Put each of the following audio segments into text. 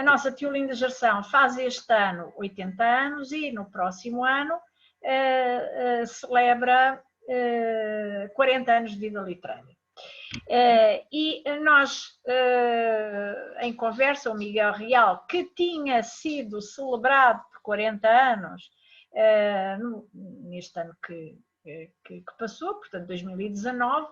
a nossa Teolinda Gerção faz este ano 80 anos e no próximo ano celebra 40 anos de vida literária. E nós, em conversa, o Miguel Real, que tinha sido celebrado por 40 anos, neste ano que passou, portanto 2019,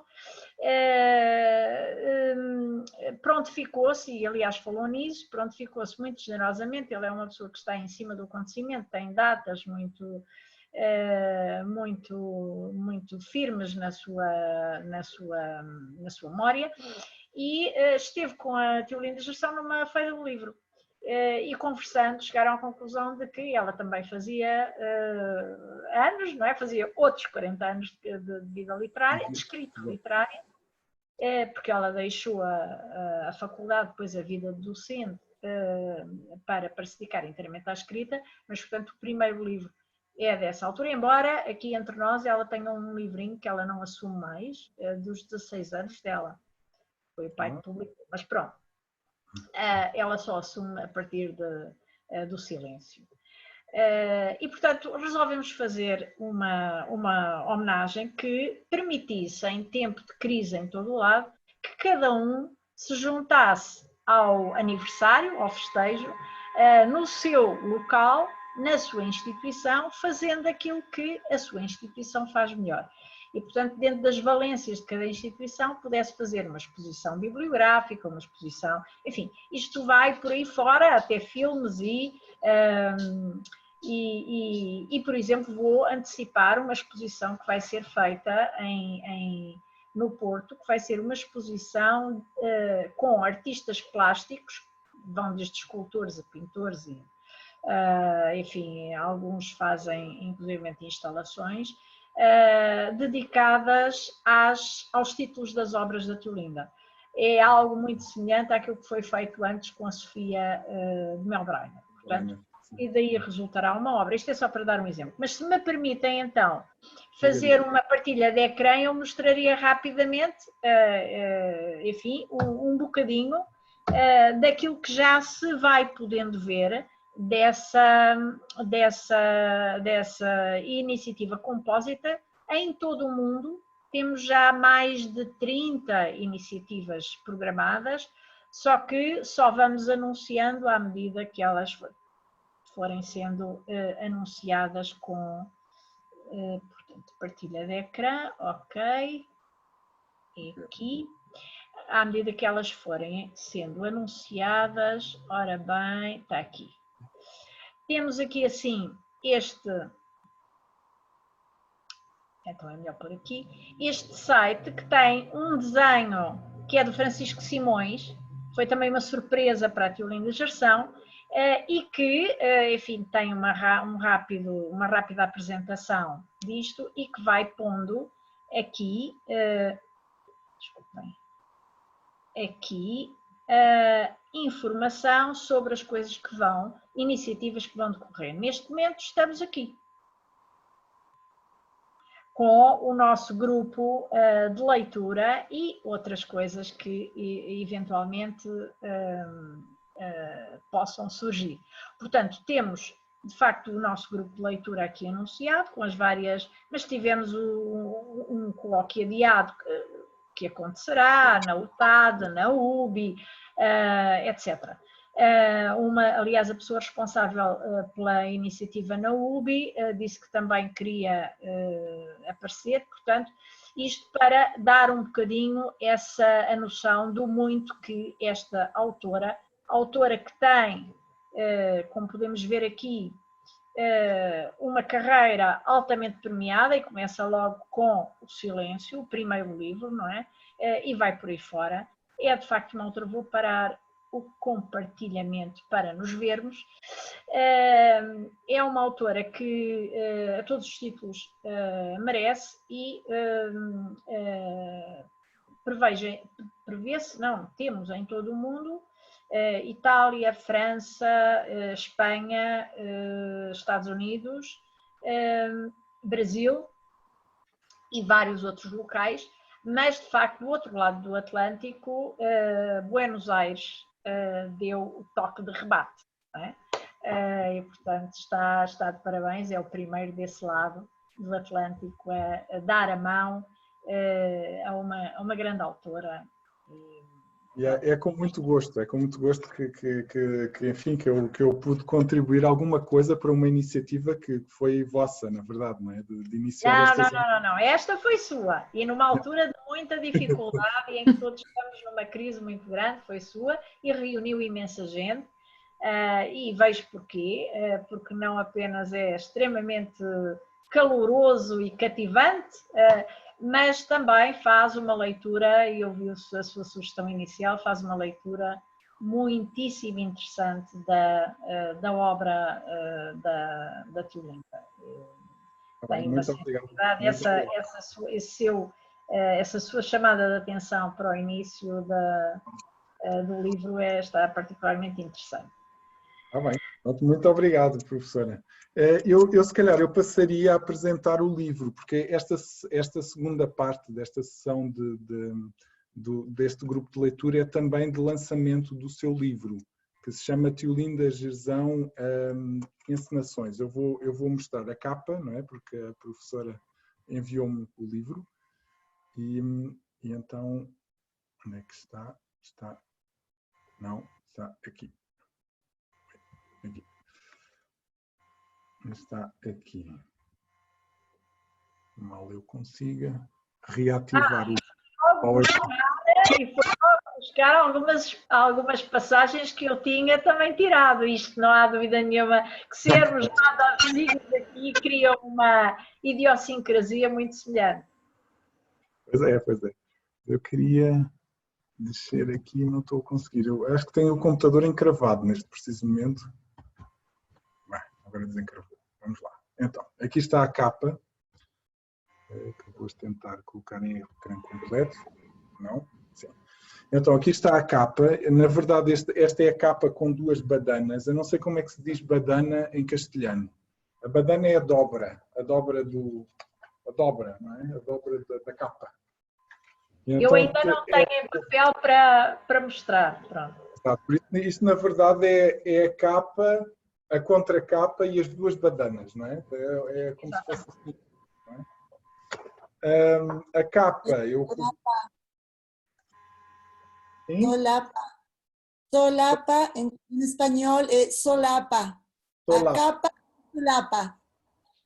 prontificou-se, e aliás falou nisso, prontificou-se muito generosamente. Ele é uma pessoa que está em cima do acontecimento, tem datas muito firmes na sua memória, e esteve com a Teolinda Gerção numa feira do livro. E conversando, chegaram à conclusão de que ela também fazia anos, não é? Fazia outros 40 anos de vida literária, de escrita literária, porque ela deixou a faculdade, depois a vida de docente, para se dedicar inteiramente à escrita, mas, portanto, o primeiro livro é dessa altura, embora aqui entre nós ela tenha um livrinho que ela não assume mais, dos 16 anos dela. Foi o pai que publicou, mas pronto. Ela só assume a partir do silêncio. E, portanto, resolvemos fazer uma homenagem que permitisse, em tempo de crise em todo o lado, que cada um se juntasse ao aniversário, ao festejo, no seu local, na sua instituição, fazendo aquilo que a sua instituição faz melhor. E, portanto, dentro das valências de cada instituição, pudesse fazer uma exposição bibliográfica, uma exposição... Enfim, isto vai por aí fora, até filmes e, por exemplo, vou antecipar uma exposição que vai ser feita no Porto, que vai ser uma exposição com artistas plásticos, vão desde escultores a pintores, enfim, alguns fazem inclusive instalações, dedicadas aos títulos das obras da Teolinda. É algo muito semelhante àquilo que foi feito antes com a Sofia de Melbrenner. Portanto, e daí resultará uma obra. Isto é só para dar um exemplo. Mas se me permitem, então, fazer uma partilha de ecrã, eu mostraria rapidamente, enfim, um bocadinho daquilo que já se vai podendo ver dessa iniciativa Compósita em todo o mundo. Temos já mais de 30 iniciativas programadas, só que só vamos anunciando à medida que elas forem sendo anunciadas com, portanto, partilha de ecrã, ok, e aqui, à medida que elas forem sendo anunciadas, ora bem, está aqui. Temos aqui assim então é melhor por aqui, este site que tem um desenho que é do Francisco Simões, foi também uma surpresa para a Teolinda Gerção, e que, enfim, tem uma rápida apresentação disto e que vai pondo aqui, desculpem, aqui, informação sobre as coisas que iniciativas que vão decorrer. Neste momento estamos aqui com o nosso grupo de leitura e outras coisas que eventualmente possam surgir. Portanto, temos de facto o nosso grupo de leitura aqui anunciado, com as várias, mas tivemos um colóquio adiado que acontecerá na UTAD, na UBI, etc. Aliás, a pessoa responsável pela iniciativa na UBI disse que também queria aparecer, portanto, isto para dar um bocadinho a noção do muito que esta autora que tem, como podemos ver aqui, uma carreira altamente premiada, e começa logo com O Silêncio, o primeiro livro, não é? E vai por aí fora. É de facto uma autora, vou parar o compartilhamento para nos vermos. É uma autora que a todos os títulos merece e prevê-se, não, temos em todo o mundo, Itália, França, Espanha, Estados Unidos, Brasil e vários outros locais, mas de facto do outro lado do Atlântico, Buenos Aires deu o toque de rebate. Não é? E, portanto, está de parabéns, é o primeiro desse lado do Atlântico a dar a mão a uma grande autora. E é com muito gosto enfim, que eu pude contribuir alguma coisa para uma iniciativa que foi vossa, na verdade, não é? De iniciar não. Esta foi sua. E numa altura de muita dificuldade e em que todos estamos numa crise muito grande, foi sua e reuniu imensa gente. E vejo porquê, porque não apenas é extremamente caloroso e cativante, mas também faz uma leitura, e ouvi a sua sugestão inicial, faz uma leitura muitíssimo interessante da obra da Tiolinda. Tem uma sensibilidade, essa sua chamada de atenção para o início do livro está particularmente interessante. Bem. Muito obrigado, professora. Eu se calhar, eu passaria a apresentar o livro, porque esta segunda parte desta sessão deste grupo de leitura é também de lançamento do seu livro, que se chama Tiolinda Gerzão, Encenações. Eu vou mostrar a capa, não é? Porque a professora enviou-me o livro. E então, onde é que está? Não, está aqui. Está aqui. Mal eu consiga reativar o PowerPoint. E foi buscar algumas passagens que eu tinha também tirado. Isto não há dúvida nenhuma que sermos lá dos amigos aqui criam uma idiosincrasia muito semelhante. Pois é. Eu queria descer aqui, não estou a conseguir. Eu acho que tenho o computador encravado neste preciso momento. Bem, agora desencravou. Vamos lá. Então, aqui está a capa, que vou tentar colocar em ecrã completo. Não? Sim. Então, aqui está a capa. Na verdade, esta é a capa com duas badanas. Eu não sei como é que se diz badana em castelhano. A badana é a dobra não é? A dobra da capa. Então, eu ainda não tenho em papel para mostrar. Pronto. Isto, na verdade, é a capa, a contracapa e as duas badanas, não é? É como se fosse assim. Não é? A capa, Solapa, en español es solapa. A capa, solapa.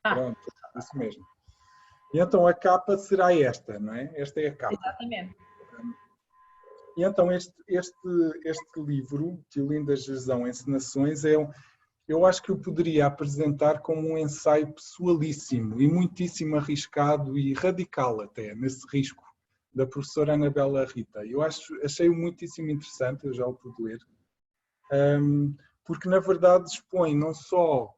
Pronto, isso mesmo. E então a capa será esta, não é? Esta é a capa. Exatamente. E então este livro, Tiolinda Gerzão, Encenações, eu acho que eu poderia apresentar como um ensaio pessoalíssimo e muitíssimo arriscado e radical até, nesse risco, da professora Anabela Rita. Eu achei-o muitíssimo interessante, eu já o pude ler, porque na verdade expõe não só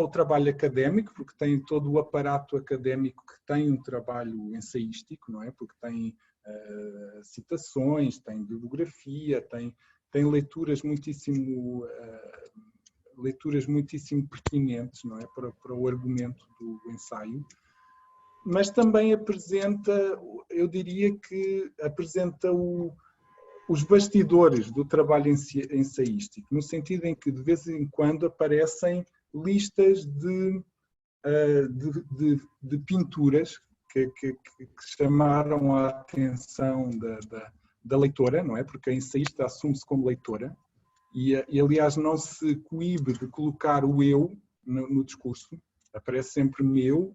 o trabalho académico, porque tem todo o aparato académico que tem um trabalho ensaístico, não é? Porque tem citações, tem bibliografia, tem leituras muitíssimo pertinentes, não é? Para o argumento do ensaio, mas também apresenta, eu diria que apresenta os bastidores do trabalho ensaístico, no sentido em que de vez em quando aparecem listas de pinturas que chamaram a atenção da leitora, não é? Porque a ensaísta assume-se como leitora e aliás não se coíbe de colocar o eu no discurso, aparece sempre meu,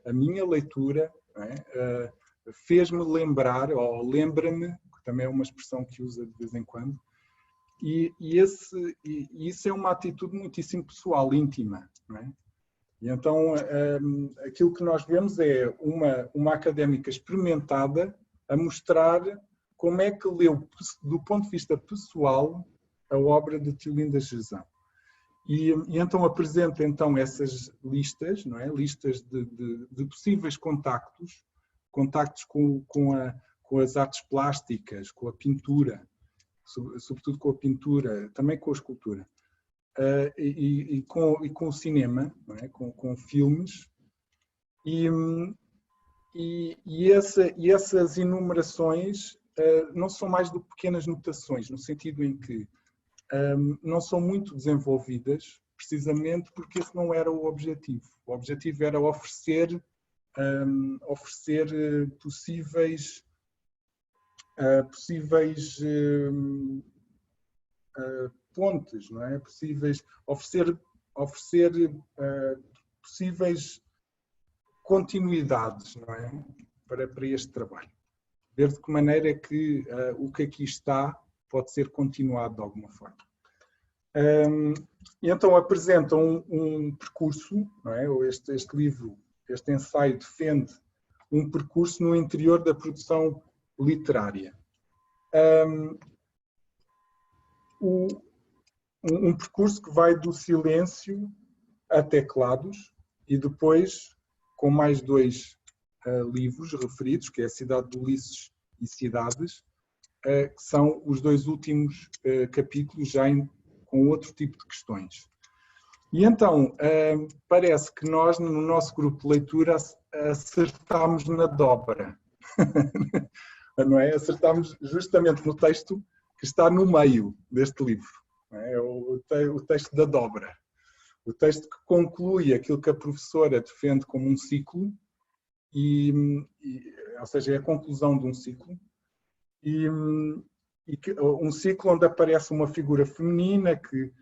a minha leitura, não é? Fez-me lembrar, ou lembra-me, que também é uma expressão que usa de vez em quando, e isso é uma atitude muitíssimo pessoal, íntima, não é? E então aquilo que nós vemos é uma académica experimentada a mostrar como é que leu, do ponto de vista pessoal, a obra de Tiolinda Gerzão. E então apresenta então essas listas, não é? Listas de possíveis contactos com as artes plásticas, com a pintura, sobretudo com a pintura, também com a escultura, e com o cinema, não é? com filmes, e essas enumerações não são mais do que pequenas notações, no sentido em que não são muito desenvolvidas, precisamente porque esse não era o objetivo. O objetivo era oferecer possíveis pontes, não é? Oferecer possíveis continuidades, não é? Para este trabalho. Ver de que maneira é que o que aqui está pode ser continuado de alguma forma. E então apresentam um percurso, não é? Este livro, este ensaio defende um percurso no interior da produção literária. Um percurso que vai do silêncio a teclados e depois, com mais 2 livros referidos, que é A Cidade de Ulisses e Cidades, que são os 2 últimos capítulos já com outro tipo de questões. E então, parece que nós, no nosso grupo de leitura, acertámos na dobra. Não é? Acertámos justamente no texto que está no meio deste livro. Não é? O texto da dobra. O texto que conclui aquilo que a professora defende como um ciclo, ou seja, é a conclusão de um ciclo, um ciclo onde aparece uma figura feminina que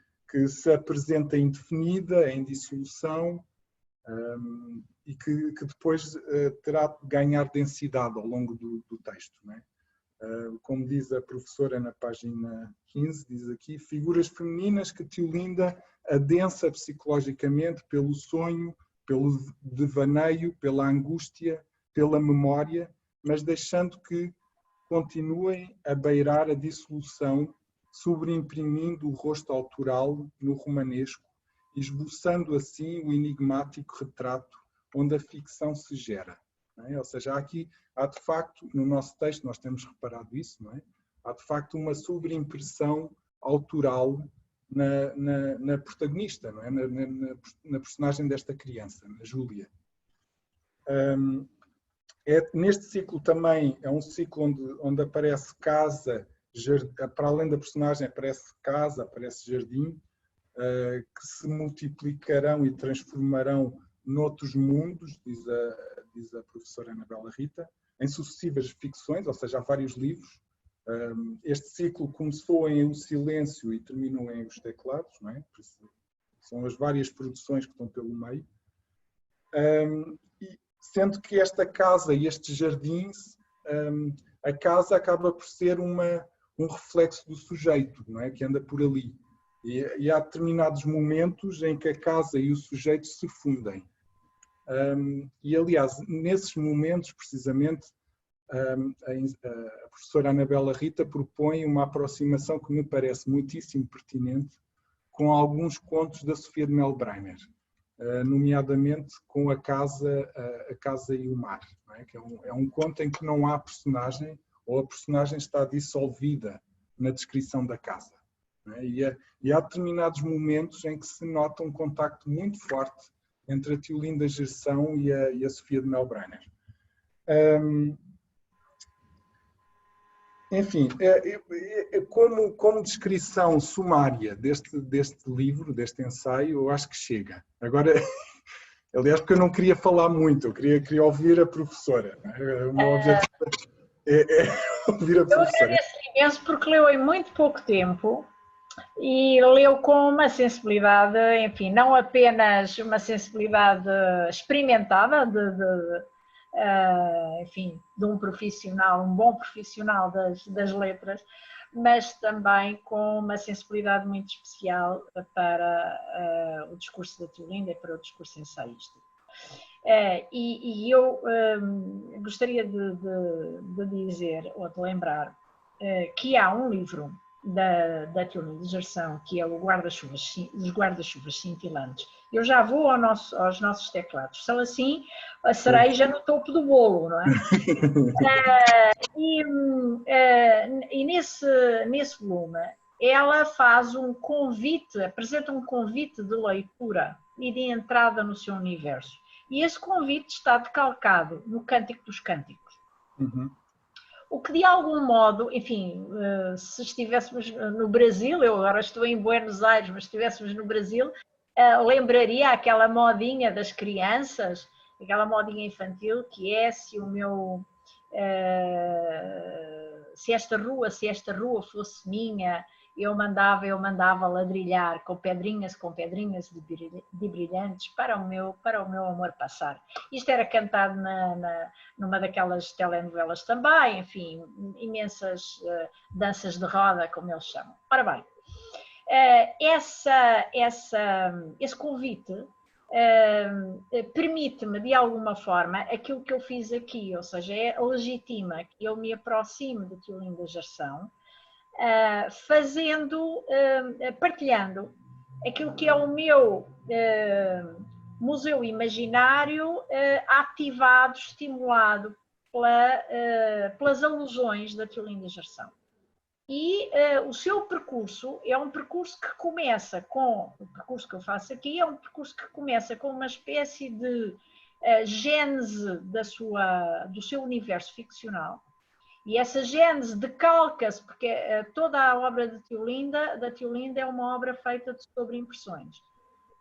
se apresenta indefinida, em dissolução, e que depois terá de ganhar densidade ao longo do texto. Não é? Como diz a professora na página 15, diz aqui, figuras femininas que Teolinda adensa psicologicamente pelo sonho, pelo devaneio, pela angústia, pela memória, mas deixando que continuem a beirar a dissolução, sobreimprimindo o rosto autoral no romanesco, esboçando assim o enigmático retrato onde a ficção se gera. Não é? Ou seja, há de facto, no nosso texto, nós temos reparado isso, não é? Há de facto uma sobreimpressão autoral na protagonista, não é? Na personagem desta criança, na Júlia. Neste ciclo também é um ciclo onde aparece casa, para além da personagem aparece casa, aparece jardim, que se multiplicarão e transformarão noutros mundos, diz a professora Anabela Rita, em sucessivas ficções, ou seja, há vários livros. Este ciclo começou em O Silêncio e terminou em Os Teclados, não é? São as várias produções que estão pelo meio. Sendo que esta casa e estes jardins, a casa acaba por ser um reflexo do sujeito, não é? Que anda por ali. E há determinados momentos em que a casa e o sujeito se fundem. E, aliás, nesses momentos, precisamente, a professora Anabela Rita propõe uma aproximação que me parece muitíssimo pertinente com alguns contos da Sofia de Melbrenner, nomeadamente com a casa e o mar, não é? Que é um conto em que não há personagem, ou a personagem está dissolvida na descrição da casa. Não é? E há determinados momentos em que se nota um contacto muito forte entre a Teolinda Gerson e a Sofia de Melbrenner. Enfim, como descrição sumária deste livro, deste ensaio, eu acho que chega. Agora, aliás, porque eu não queria falar muito, eu queria ouvir a professora. O meu objetivo é ouvir a professora. Eu agradeço imenso porque leu em muito pouco tempo e leu com uma sensibilidade, enfim, não apenas uma sensibilidade experimentada enfim, de um profissional, um bom profissional das letras, mas também com uma sensibilidade muito especial para o discurso da Teolinda e para o discurso ensaístico. E eu gostaria de dizer, ou de lembrar, que há um livro da Teolinda Gerson, que é Os Guarda-Chuvas Cintilantes. Eu já vou aos nossos teclados. São assim a cereja no topo do bolo, não é? E nesse volume ela faz um convite, apresenta um convite de leitura e de entrada no seu universo. E esse convite está decalcado no Cântico dos Cânticos. Uhum. O que de algum modo, enfim, se estivéssemos no Brasil, eu agora estou em Buenos Aires, mas se estivéssemos no Brasil, lembraria aquela modinha das crianças, aquela modinha infantil, que é se esta rua fosse minha, eu mandava ladrilhar com pedrinhas de brilhantes para o meu amor passar. Isto era cantado numa daquelas telenovelas também, enfim, imensas danças de roda, como eles chamam. Ora bem, esse convite permite-me, de alguma forma, aquilo que eu fiz aqui, ou seja, legitima que eu me aproxime de Teolinda Gerção, partilhando aquilo que é o meu museu imaginário, ativado, estimulado pelas alusões da Teolinda Gerção. E o seu percurso é um percurso que começa com, o percurso que eu faço aqui é um percurso que começa com uma espécie de gênese do seu universo ficcional. E essa gênese decalca-se, porque toda a obra da Teolinda é uma obra feita de sobreimpressões.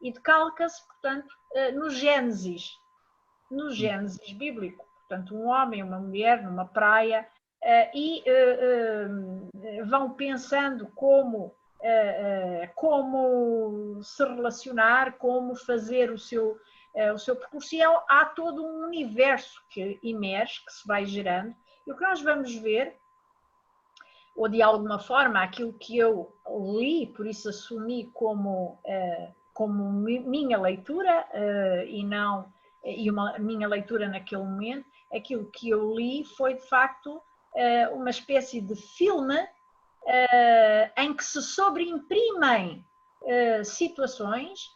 E decalca-se, portanto, no Gênesis bíblico. Portanto, um homem e uma mulher numa praia, e vão pensando como se relacionar, como fazer o seu percurso. E há todo um universo que emerge, que se vai gerando. E o que nós vamos ver, ou de alguma forma aquilo que eu li, por isso assumi como minha leitura e uma minha leitura naquele momento, aquilo que eu li foi de facto uma espécie de filme em que se sobreimprimem situações,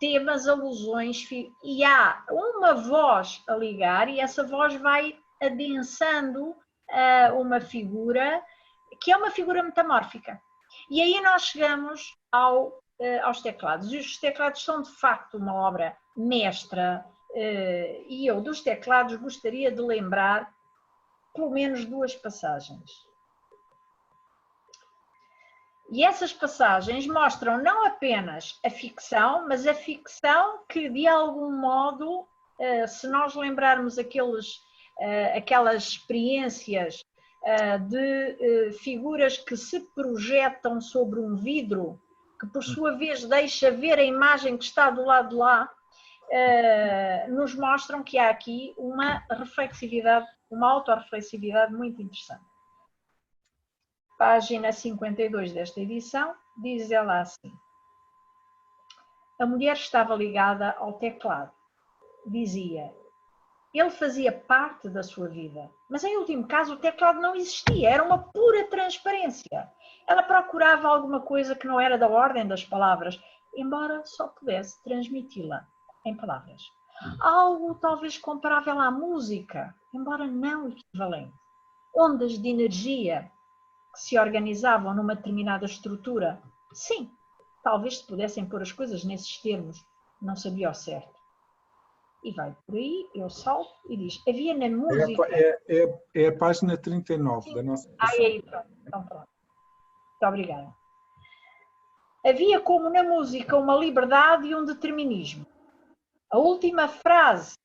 temas, alusões, e há uma voz a ligar, e essa voz vai adensando uma figura que é uma figura metamórfica. E aí nós chegamos aos teclados. E os teclados são de facto uma obra mestra, e eu dos teclados gostaria de lembrar pelo menos 2 passagens. E essas passagens mostram não apenas a ficção, mas a ficção que de algum modo, se nós lembrarmos aquelas experiências de figuras que se projetam sobre um vidro, que por sua vez deixa ver a imagem que está do lado de lá, nos mostram que há aqui uma reflexividade, uma autorreflexividade muito interessante. Página 52 desta edição, diz ela assim: a mulher estava ligada ao teclado. Dizia, ele fazia parte da sua vida, mas em último caso o teclado não existia, era uma pura transparência. Ela procurava alguma coisa que não era da ordem das palavras, embora só pudesse transmiti-la em palavras. Algo talvez comparável à música, embora não equivalente. Ondas de energia que se organizavam numa determinada estrutura. Sim, talvez se pudessem pôr as coisas nesses termos, não sabia ao certo. E vai por aí, eu salto e diz, havia na música... É a página 39 da nossa edição. Aí, pronto. Então, pronto. Muito obrigada. Havia como na música uma liberdade e um determinismo. A última frase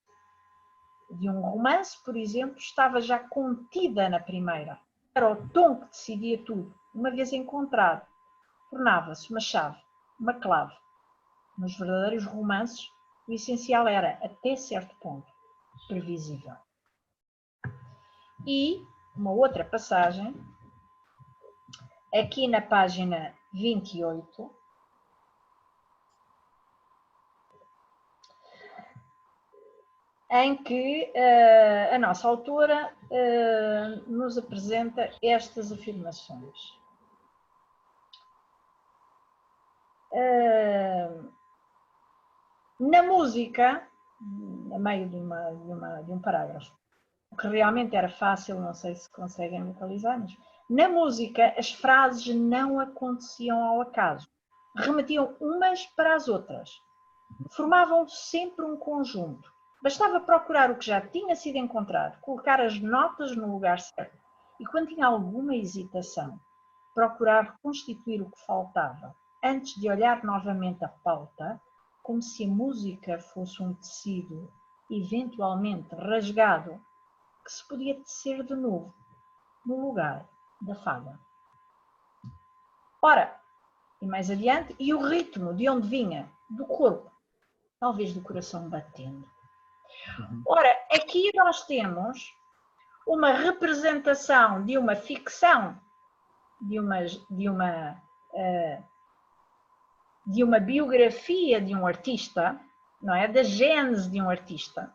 de um romance, por exemplo, estava já contida na primeira. Era o tom que decidia tudo. Uma vez encontrado, tornava-se uma chave, uma clave. Nos verdadeiros romances, o essencial era, até certo ponto, previsível. E uma outra passagem, aqui na página 28, em que a nossa autora nos apresenta estas afirmações. Na música, a meio de um parágrafo, o que realmente era fácil, não sei se conseguem localizar, mas na música as frases não aconteciam ao acaso, remetiam umas para as outras, formavam sempre um conjunto. Bastava procurar o que já tinha sido encontrado, colocar as notas no lugar certo e quando tinha alguma hesitação, procurar reconstituir o que faltava, antes de olhar novamente a pauta, como se a música fosse um tecido eventualmente rasgado, que se podia tecer de novo, no lugar da fada. Ora, e mais adiante, e o ritmo de onde vinha? Do corpo, talvez do coração batendo. Ora, aqui nós temos uma representação de uma ficção, de uma biografia de um artista, não é? Da gênese de um artista.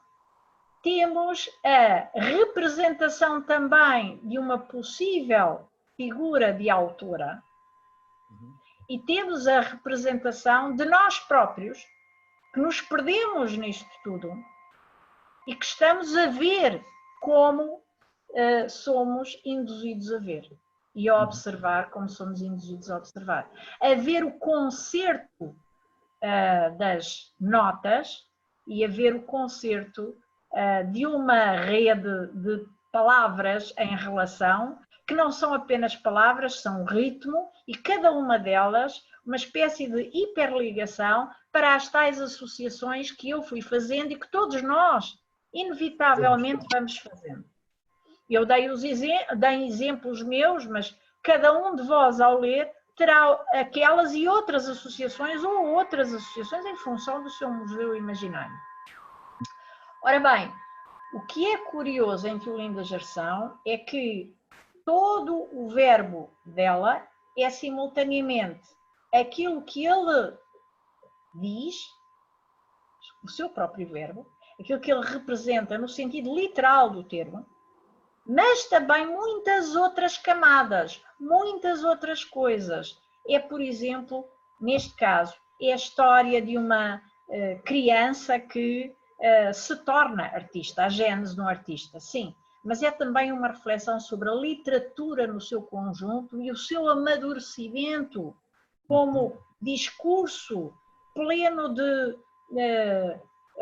Temos a representação também de uma possível figura de autora e temos a representação de nós próprios, que nos perdemos nisto tudo e que estamos a ver como somos induzidos a ver e a observar como somos induzidos a observar. A ver o concerto das notas e a ver o concerto de uma rede de palavras em relação, que não são apenas palavras, são ritmo, e cada uma delas uma espécie de hiperligação para as tais associações que eu fui fazendo e que todos nós, inevitavelmente, vamos fazendo. Eu dei exemplos meus, mas cada um de vós, ao ler, terá aquelas e outras associações ou outras associações em função do seu museu imaginário. Ora bem, o que é curioso em Teolinda Gerson é que todo o verbo dela é simultaneamente aquilo que ele diz, o seu próprio verbo, aquilo que ele representa no sentido literal do termo, mas também muitas outras camadas, muitas outras coisas. É, por exemplo, neste caso, é a história de uma criança que se torna artista, a gênese de um artista, sim, mas é também uma reflexão sobre a literatura no seu conjunto e o seu amadurecimento como discurso pleno de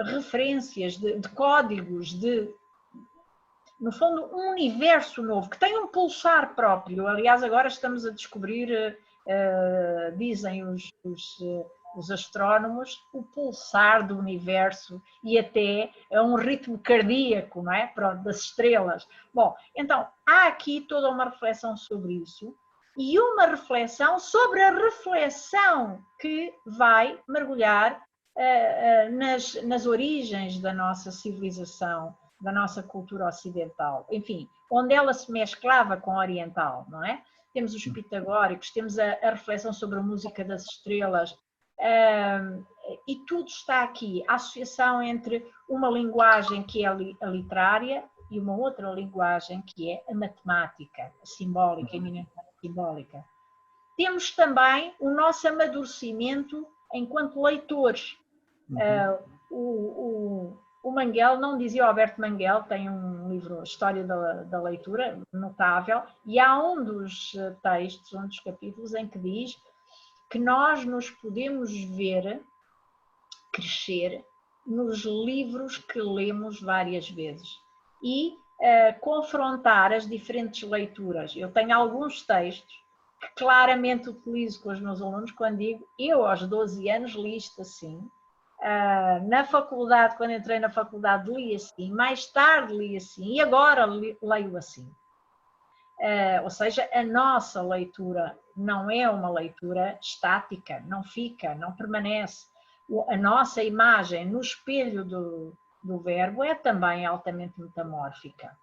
referências, de códigos, no fundo, um universo novo, que tem um pulsar próprio. Aliás, agora estamos a descobrir, dizem os astrónomos, o pulsar do universo e até a um ritmo cardíaco, não é? Das estrelas. Bom, então, há aqui toda uma reflexão sobre isso e uma reflexão sobre a reflexão que vai mergulhar nas origens da nossa civilização, da nossa cultura ocidental, enfim, onde ela se mesclava com a oriental, não é? Temos os pitagóricos, temos a reflexão sobre a música das estrelas, e tudo está aqui, a associação entre uma linguagem que é a literária e uma outra linguagem que é a matemática, a simbólica, eminentemente simbólica. Temos também o nosso amadurecimento enquanto leitores. O Manguel, não dizia o Alberto Manguel, tem um livro, História da Leitura, notável, e há um dos textos, um dos capítulos em que diz que nós nos podemos ver crescer nos livros que lemos várias vezes e confrontar as diferentes leituras. Eu tenho alguns textos que claramente utilizo com os meus alunos quando digo, eu aos 12 anos li isto assim, na faculdade, quando entrei na faculdade li assim, mais tarde li assim e agora leio assim. Ou seja, a nossa leitura não é uma leitura estática, não fica, não permanece. A nossa imagem no espelho do verbo é também altamente metamórfica.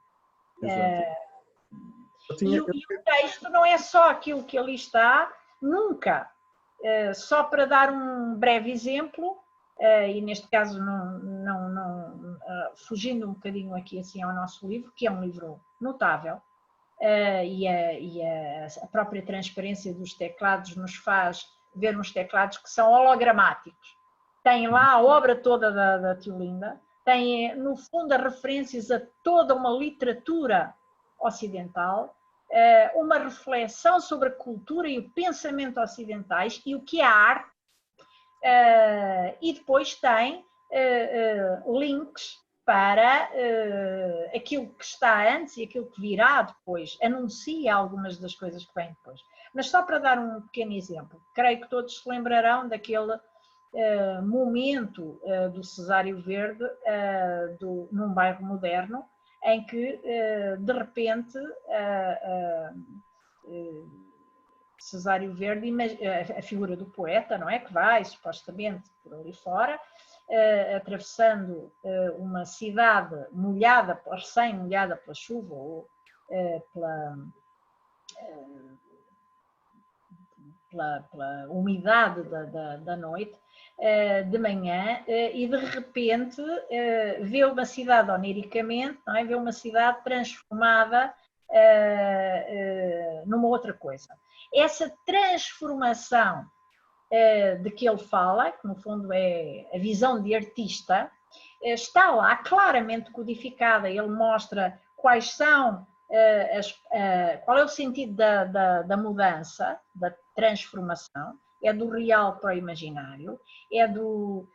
E o texto não é só aquilo que ali está, nunca. Só para dar um breve exemplo, e neste caso fugindo um bocadinho aqui assim ao nosso livro, que é um livro notável, e a própria transparência dos teclados nos faz ver uns teclados que são hologramáticos. Tem lá a obra toda da Teolinda, tem no fundo as referências a toda uma literatura ocidental, uma reflexão sobre a cultura e o pensamento ocidentais e o que é a arte, e depois tem links para aquilo que está antes e aquilo que virá depois, anuncia algumas das coisas que vêm depois. Mas só para dar um pequeno exemplo, creio que todos se lembrarão daquele momento do Cesário Verde num bairro moderno, em que de repente Cesário Verde, a figura do poeta, não é, que vai supostamente por ali fora, atravessando uma cidade molhada, recém-molhada pela chuva ou pela umidade da noite, de manhã, e de repente vê uma cidade oniricamente, não é? Vê uma cidade transformada numa outra coisa. Essa transformação de que ele fala, que no fundo é a visão de artista, está lá claramente codificada. Ele mostra quais são, qual é o sentido da mudança, da transformação. É do real para o imaginário, é do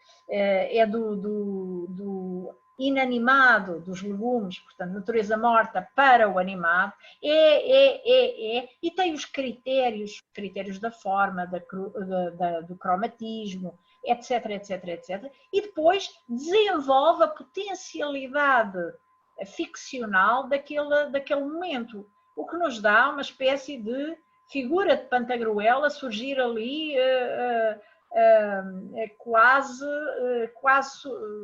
inanimado, dos legumes, portanto, natureza morta, para o animado, e tem os critérios da forma, do cromatismo, etc, etc, etc, e depois desenvolve a potencialidade ficcional daquele momento, o que nos dá uma espécie de figura de Pantagruel a surgir ali quase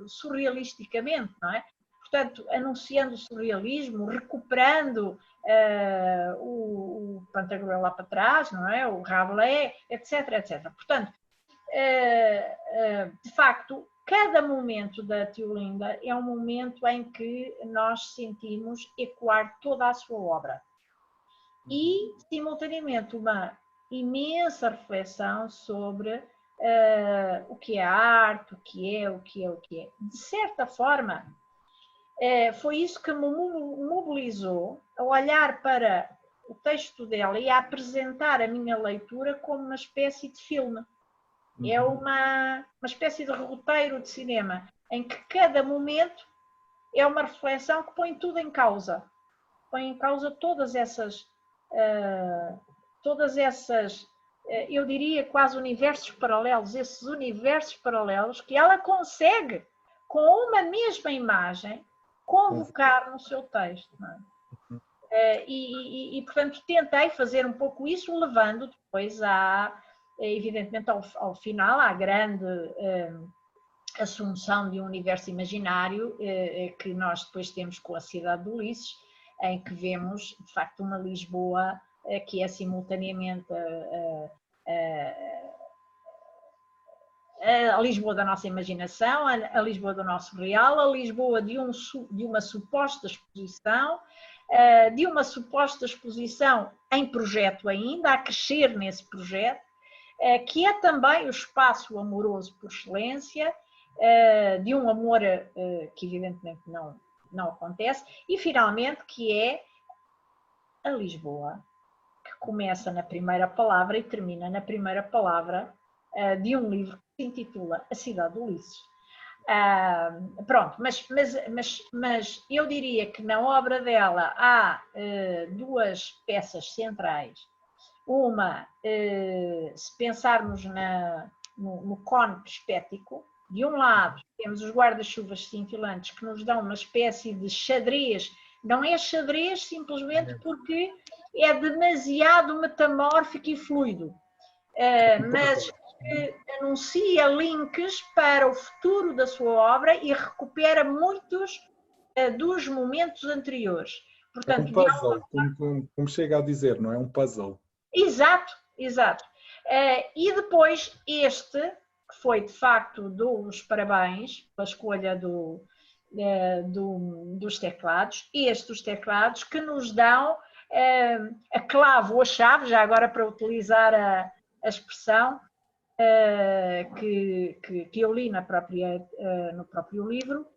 surrealisticamente, não é? Portanto, anunciando o surrealismo, recuperando o Pantagruel lá para trás, não é? O Rabelais, etc, etc. Portanto, de facto, cada momento da Teolinda é um momento em que nós sentimos ecoar toda a sua obra. E, simultaneamente, uma imensa reflexão sobre o que é a arte, o que é. De certa forma, foi isso que me mobilizou a olhar para o texto dela e a apresentar a minha leitura como uma espécie de filme. É uma espécie de roteiro de cinema, em que cada momento é uma reflexão que põe tudo em causa. Põe em causa todas essas, eu diria quase universos paralelos, esses universos paralelos que ela consegue, com uma mesma imagem, convocar no seu texto. Não é? Portanto, tentei fazer um pouco isso, levando depois evidentemente ao final, à grande assunção de um universo imaginário que nós depois temos com a cidade de Ulisses, em que vemos, de facto, uma Lisboa que é simultaneamente a Lisboa da nossa imaginação, a Lisboa do nosso real, a Lisboa de uma suposta exposição, em projeto ainda, a crescer nesse projeto, que é também o espaço amoroso por excelência, de um amor que evidentemente não acontece, e finalmente que é a Lisboa, que começa na primeira palavra e termina na primeira palavra de um livro que se intitula A Cidade de Ulisses. Pronto, mas eu diria que na obra dela há duas peças centrais. Uma, se pensarmos no cone perspético, de um lado temos os guarda-chuvas cintilantes que nos dão uma espécie de xadrez, não é xadrez simplesmente porque é demasiado metamórfico e fluido, mas anuncia links para o futuro da sua obra e recupera muitos dos momentos anteriores. Portanto, um puzzle, como chega a dizer, não é? Um puzzle. Exato. E depois este, que foi de facto dos parabéns pela escolha dos teclados, dos teclados que nos dão a clave ou a chave, já agora para utilizar a expressão que eu li no próprio livro,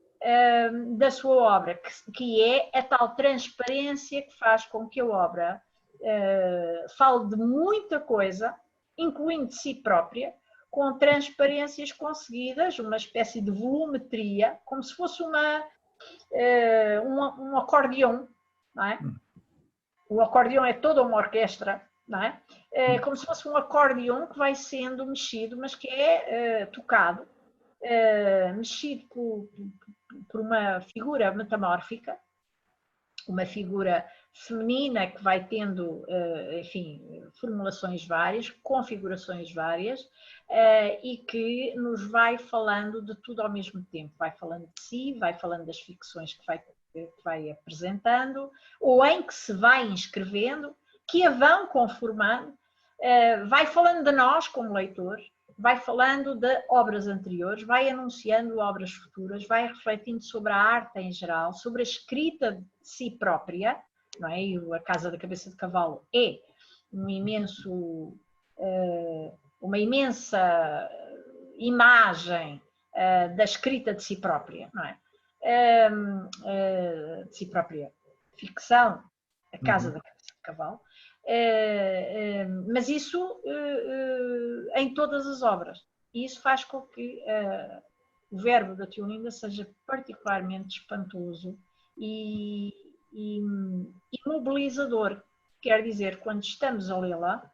da sua obra, que é a tal transparência que faz com que a obra fale de muita coisa, incluindo de si própria, com transparências conseguidas, uma espécie de volumetria, como se fosse um acordeão, não é? O acordeão é toda uma orquestra, não é? Como se fosse um acordeão que vai sendo mexido, mas que é tocado, mexido por uma figura metamórfica, uma figura feminina que vai tendo, enfim, formulações várias, configurações várias, e que nos vai falando de tudo ao mesmo tempo. Vai falando de si, vai falando das ficções que vai apresentando, ou em que se vai inscrevendo, que a vão conformando, vai falando de nós como leitor, vai falando de obras anteriores, vai anunciando obras futuras, vai refletindo sobre a arte em geral, sobre a escrita de si própria, não é? E a Casa da Cabeça de Cavalo é uma imensa imagem da escrita de si própria, não é? De si própria ficção, a Casa da Cabeça de Cavalo. Mas isso em todas as obras. E isso faz com que o verbo da Teolinda seja particularmente espantoso e mobilizador. Quer dizer, quando estamos a lê-la,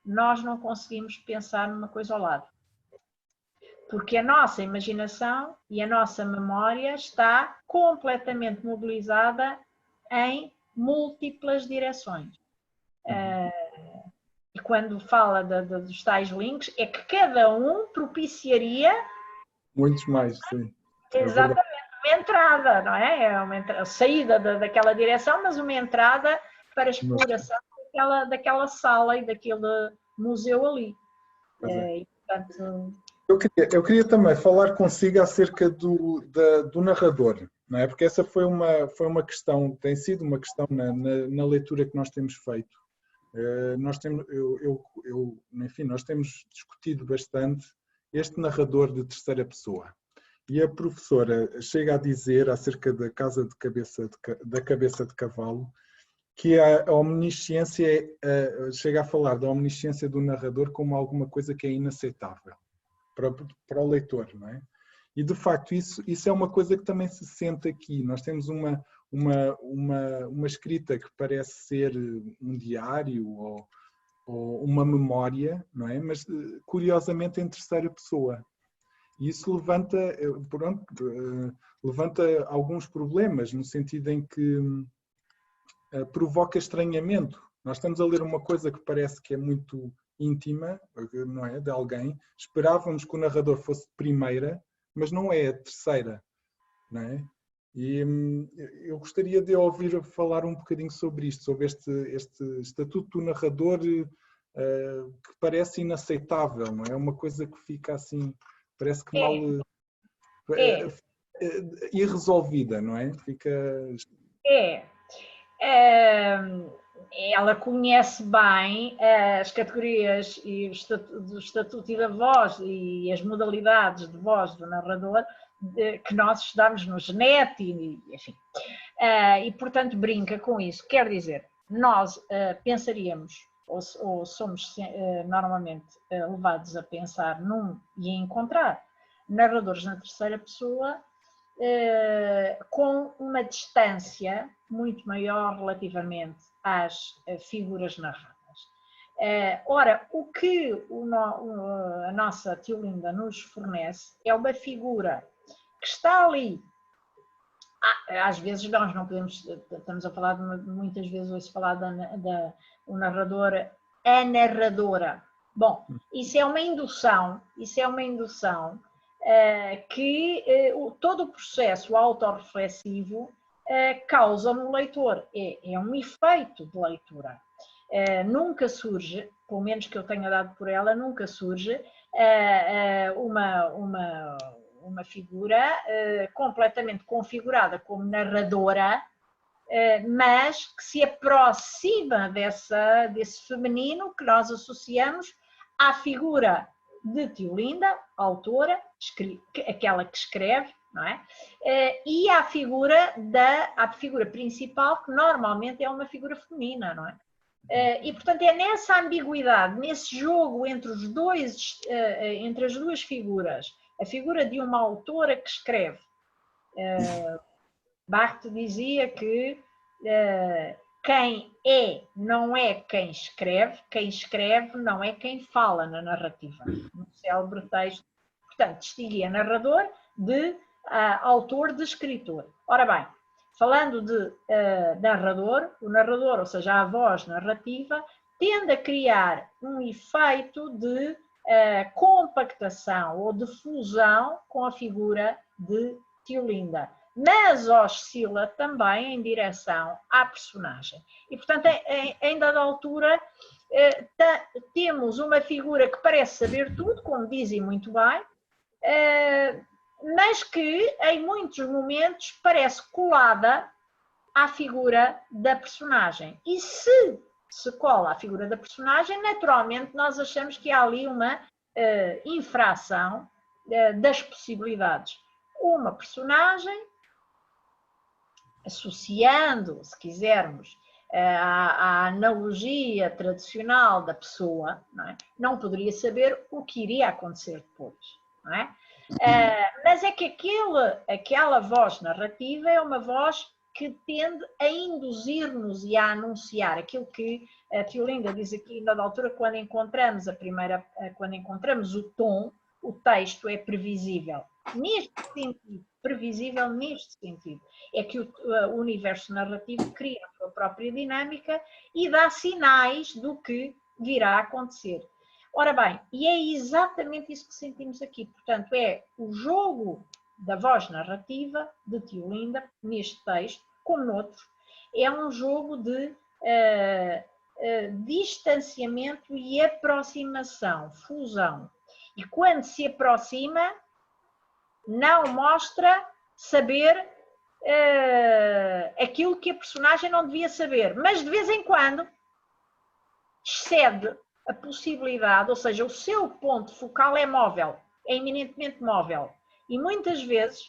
nós não conseguimos pensar numa coisa ao lado. Porque a nossa imaginação e a nossa memória está completamente mobilizada em múltiplas direções. E quando fala dos tais links, é que cada um propiciaria... Muitos mais, sim. Exatamente, uma entrada, não é? É uma saída daquela direção, mas uma entrada para a exploração daquela sala e daquele museu ali. E, portanto... Eu queria também falar consigo acerca do narrador, não é? Porque essa foi uma questão, tem sido uma questão na leitura que nós temos feito. Nós temos, enfim, nós temos discutido bastante este narrador de terceira pessoa. E a professora chega a dizer acerca da da cabeça de cavalo que a omnisciência, chega a falar da omnisciência do narrador como alguma coisa que é inaceitável para o leitor, não é? E de facto isso é uma coisa que também se sente aqui. Nós temos uma escrita que parece ser um diário ou uma memória, não é? Mas curiosamente em terceira pessoa. E isso levanta alguns problemas, no sentido em que provoca estranhamento. Nós estamos a ler uma coisa que parece que é muito íntima, não é? De alguém. Esperávamos que o narrador fosse de primeira, mas não é a terceira, não é? E eu gostaria de ouvir falar um bocadinho sobre isto, sobre este estatuto do narrador que parece inaceitável, não é? Uma coisa que fica assim, parece que mal... irresolvida, não é? Ela conhece bem as categorias e do estatuto e da voz e as modalidades de voz do narrador que nós estudamos no GENET enfim. E, portanto, brinca com isso. Quer dizer, nós pensaríamos, ou somos normalmente levados a pensar e a encontrar narradores na terceira pessoa com uma distância muito maior relativamente às figuras narradas. Ora, o que a nossa Teolinda nos fornece é uma figura que está ali. Às vezes nós não podemos, estamos a falar muitas vezes ouço falar o narrador, a narradora. Bom, isso é uma indução que todo o processo autorreflexivo causa no leitor, é um efeito de leitura. Nunca surge, pelo menos que eu tenha dado por ela, nunca surge uma figura completamente configurada como narradora, mas que se aproxima desse feminino que nós associamos à figura de Teolinda, autora, aquela que escreve, não é? E à figura principal, que normalmente é uma figura feminina, não é? E, portanto, é nessa ambiguidade, nesse jogo entre entre as duas figuras, a figura de uma autora que escreve Barthes dizia que quem é não é quem escreve não é quem fala na narrativa. Um célebre texto, portanto, distinguia narrador de autor de escritor. Ora bem, falando de narrador, o narrador, ou seja, a voz narrativa, tende a criar um efeito de compactação ou de fusão com a figura de Teolinda, mas oscila também em direção à personagem. E, portanto, em dada altura, temos uma figura que parece saber tudo, como dizem muito bem, mas que, em muitos momentos, parece colada à figura da personagem. E se cola à figura da personagem, naturalmente nós achamos que há ali uma infração das possibilidades. Uma personagem, associando, se quisermos, à analogia tradicional da pessoa, não poderia saber o que iria acontecer depois. Não é? Mas é que aquela voz narrativa é uma voz que tende a induzir-nos e a anunciar aquilo que a Teolinda diz aqui na altura, quando encontramos quando encontramos o tom, o texto é previsível. Neste sentido, previsível neste sentido, é que o universo narrativo cria a sua própria dinâmica e dá sinais do que virá a acontecer. Ora bem, e é exatamente isso que sentimos aqui. Portanto, é o jogo da voz narrativa de Teolinda, neste texto, como noutros, é um jogo de distanciamento e aproximação, fusão. E quando se aproxima, não mostra saber aquilo que a personagem não devia saber, mas de vez em quando excede a possibilidade, ou seja, o seu ponto focal é móvel, é eminentemente móvel. E muitas vezes,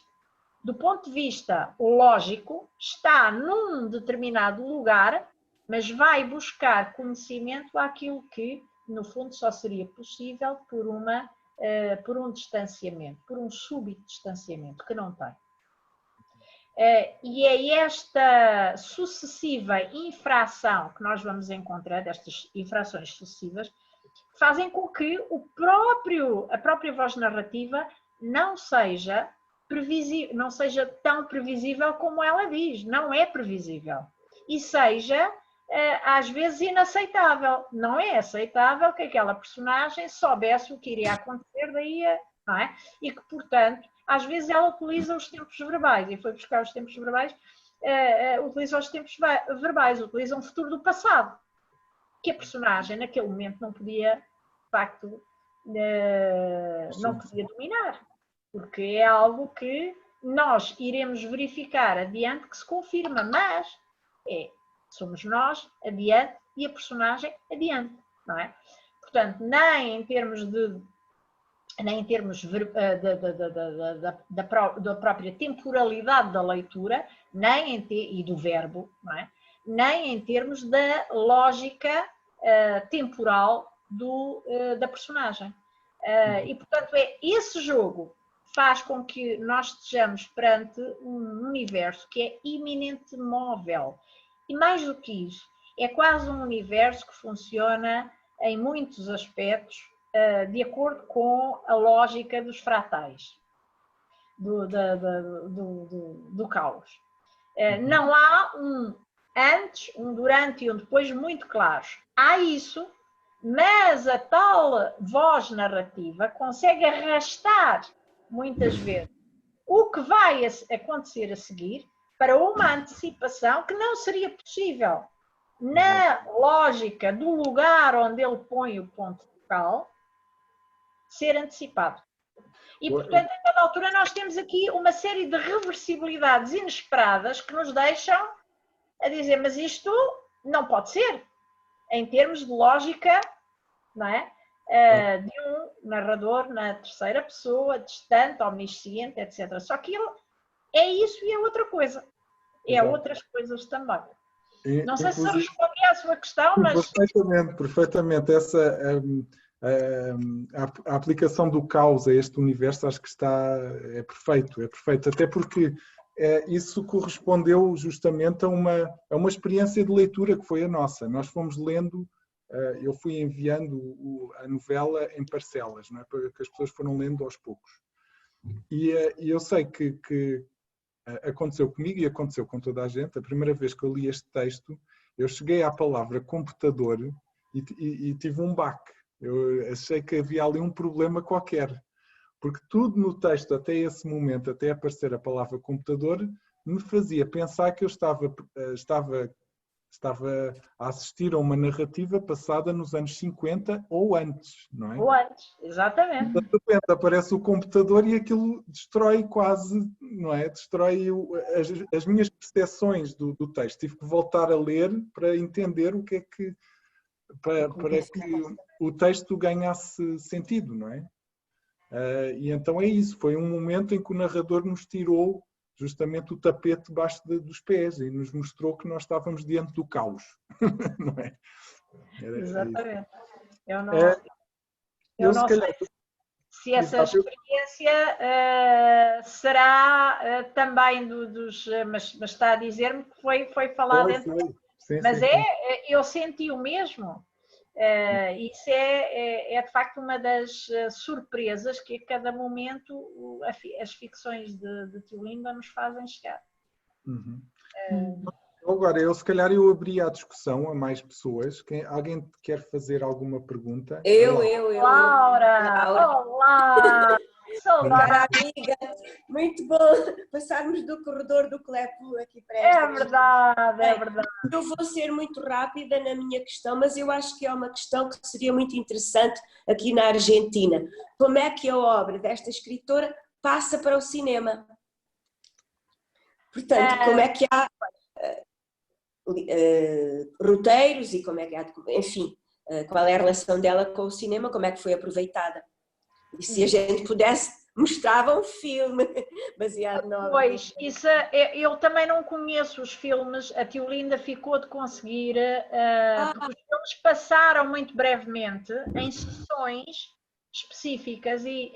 do ponto de vista lógico, está num determinado lugar, mas vai buscar conhecimento àquilo que, no fundo, só seria possível por um distanciamento, por um súbito distanciamento, que não tem. E é esta sucessiva infração que nós vamos encontrar, destas infrações sucessivas, que fazem com que a própria voz narrativa não seja tão previsível como ela diz, não é previsível. E seja, às vezes, inaceitável. Não é aceitável que aquela personagem soubesse o que iria acontecer daí, não é? E que, portanto, às vezes ela utiliza os tempos verbais, e foi buscar os tempos verbais, utiliza os tempos verbais, utiliza um futuro do passado, que a personagem naquele momento não podia, de facto, não podia dominar, porque é algo que nós iremos verificar adiante que se confirma, mas somos nós adiante e a personagem adiante, não é? Portanto, nem em termos da própria temporalidade da leitura, e do verbo, não é? Nem em termos da lógica temporal da personagem. E, portanto, esse jogo faz com que nós estejamos perante um universo que é eminentemente móvel. E mais do que isso, é quase um universo que funciona em muitos aspectos de acordo com a lógica dos fratais, do caos. Não há um antes, um durante e um depois muito claros. Há isso, mas a tal voz narrativa consegue arrastar, muitas vezes, o que vai acontecer a seguir para uma antecipação que não seria possível na lógica do lugar onde ele põe o ponto focal ser antecipado. E, portanto, a cada altura nós temos aqui uma série de reversibilidades inesperadas que nos deixam a dizer, mas isto não pode ser, em termos de lógica, não é? De um narrador na terceira pessoa, distante, omnisciente, etc. Só que ele é isso e é outra coisa. É outras coisas também. Não sei se respondi à sua questão, mas... Perfeitamente. A aplicação do caos a este universo acho que é perfeito. Até porque isso correspondeu justamente a uma experiência de leitura que foi a nossa. Nós fomos lendo, eu fui enviando a novela em parcelas, não é? Para que as pessoas foram lendo aos poucos. E eu sei que aconteceu comigo e aconteceu com toda a gente. A primeira vez que eu li este texto, eu cheguei à palavra computador e tive um baque. Eu achei que havia ali um problema qualquer. Porque tudo no texto, até esse momento, até aparecer a palavra computador, me fazia pensar que eu estava a assistir a uma narrativa passada nos anos 50 ou antes, não é? Ou antes, exatamente. De repente aparece o computador e aquilo destrói quase, não é? Destrói as minhas percepções do texto. Tive que voltar a ler para entender o que é que... para que o texto ganhasse sentido, não é? E então é isso, foi um momento em que o narrador nos tirou justamente o tapete debaixo dos pés e nos mostrou que nós estávamos diante do caos, não é? Exatamente. Eu se não calhar, sei se essa experiência será também mas está a dizer-me que foi falado sim, mas sim. Eu senti o mesmo. Isso é de facto uma das surpresas que a cada momento as ficções de Tiolinda nos fazem chegar. Uhum. Agora, se calhar eu abri a discussão a mais pessoas. Alguém quer fazer alguma pergunta? Eu. Laura! Olá! Saudade! Cara amiga, muito bom passarmos do corredor do Clepo aqui para esta. É verdade, é verdade. Eu vou ser muito rápida na minha questão, mas eu acho que é uma questão que seria muito interessante aqui na Argentina. Como é que a obra desta escritora passa para o cinema? Portanto, como é que há roteiros e como é que há, enfim, qual é a relação dela com o cinema, como é que foi aproveitada? E se a gente pudesse, mostrava um filme baseado na obra. Pois, isso, eu também não conheço os filmes, a Tiolinda ficou de conseguir, porque os filmes passaram muito brevemente em sessões específicas e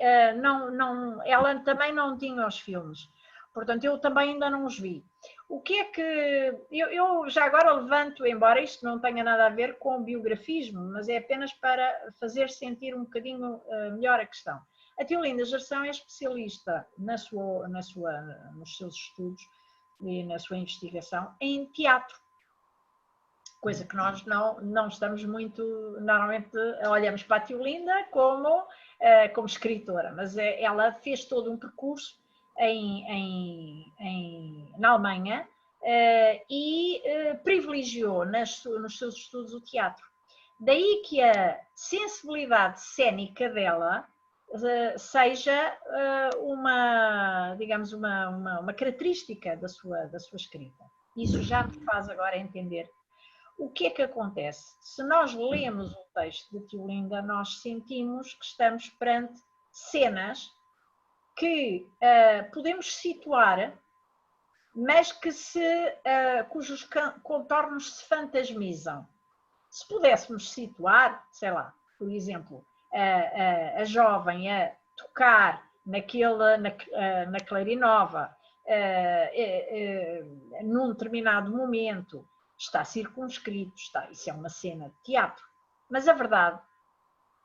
ela também não tinha os filmes. Portanto, eu também ainda não os vi. O que é que... Eu já agora levanto, embora isto não tenha nada a ver com biografismo, mas é apenas para fazer sentir um bocadinho melhor a questão. A Tiolinda Gerção é especialista nos seus estudos e na sua investigação em teatro. Coisa que nós não estamos muito... Normalmente olhamos para a Tiolinda como escritora, mas ela fez todo um percurso na Alemanha e privilegiou nos seus estudos o teatro. Daí que a sensibilidade cênica dela seja digamos, uma característica da sua escrita. Isso já nos faz agora entender o que é que acontece. Se nós lemos o texto de Tiolinda, nós sentimos que estamos perante cenas que podemos situar, mas cujos contornos se fantasmizam. Se pudéssemos situar, sei lá, por exemplo, a jovem a tocar na clarinova, num determinado momento, está circunscrito, isso é uma cena de teatro. Mas a verdade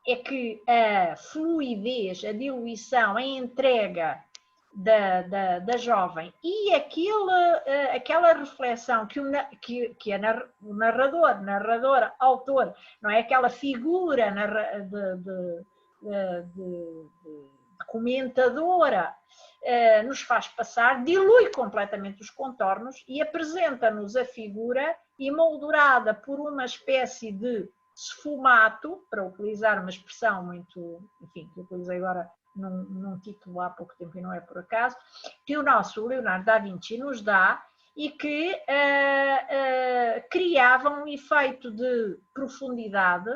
é que a fluidez, a diluição, a entrega da jovem e aquela reflexão que o narrador, autor, não é? Aquela figura de comentadora nos faz passar, dilui completamente os contornos e apresenta-nos a figura emoldurada por uma espécie de sfumato, para utilizar uma expressão muito, enfim, que eu utilizei agora num título há pouco tempo e não é por acaso, que o nosso Leonardo da Vinci nos dá e que criava um efeito de profundidade,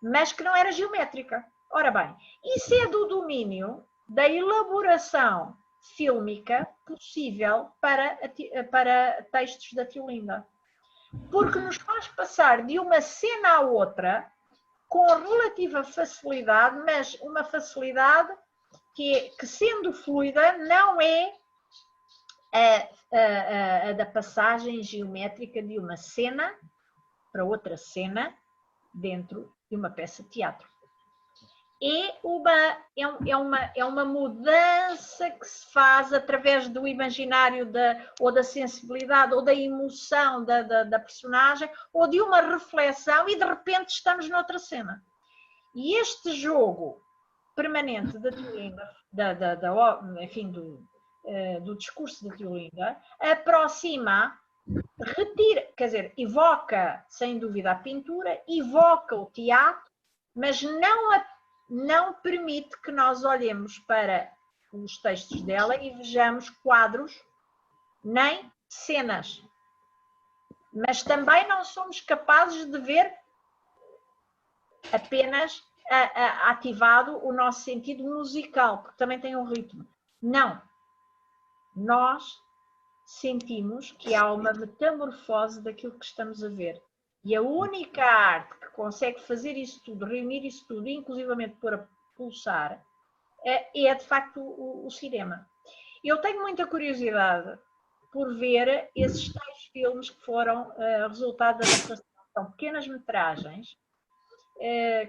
mas que não era geométrica. Ora bem, isso é do domínio da elaboração fílmica possível para textos da Tiolinda. Porque nos faz passar de uma cena à outra com relativa facilidade, mas uma facilidade que sendo fluida, não é da passagem geométrica de uma cena para outra cena dentro de uma peça de teatro. É uma mudança que se faz através do imaginário ou da sensibilidade ou da emoção da personagem ou de uma reflexão e de repente estamos noutra cena. E este jogo permanente da Tiolinda, enfim, do discurso da Tiolinda, aproxima, retira, quer dizer, evoca sem dúvida a pintura, evoca o teatro, mas não permite que nós olhemos para os textos dela e vejamos quadros nem cenas. Mas também não somos capazes de ver apenas ativado o nosso sentido musical, porque também tem um ritmo. Não. Nós sentimos que há uma metamorfose daquilo que estamos a ver. E a única arte que consegue fazer isso tudo, reunir isso tudo, inclusivamente pôr a pulsar, é de facto o cinema. Eu tenho muita curiosidade por ver esses tais filmes que foram resultado da adaptação. São pequenas metragens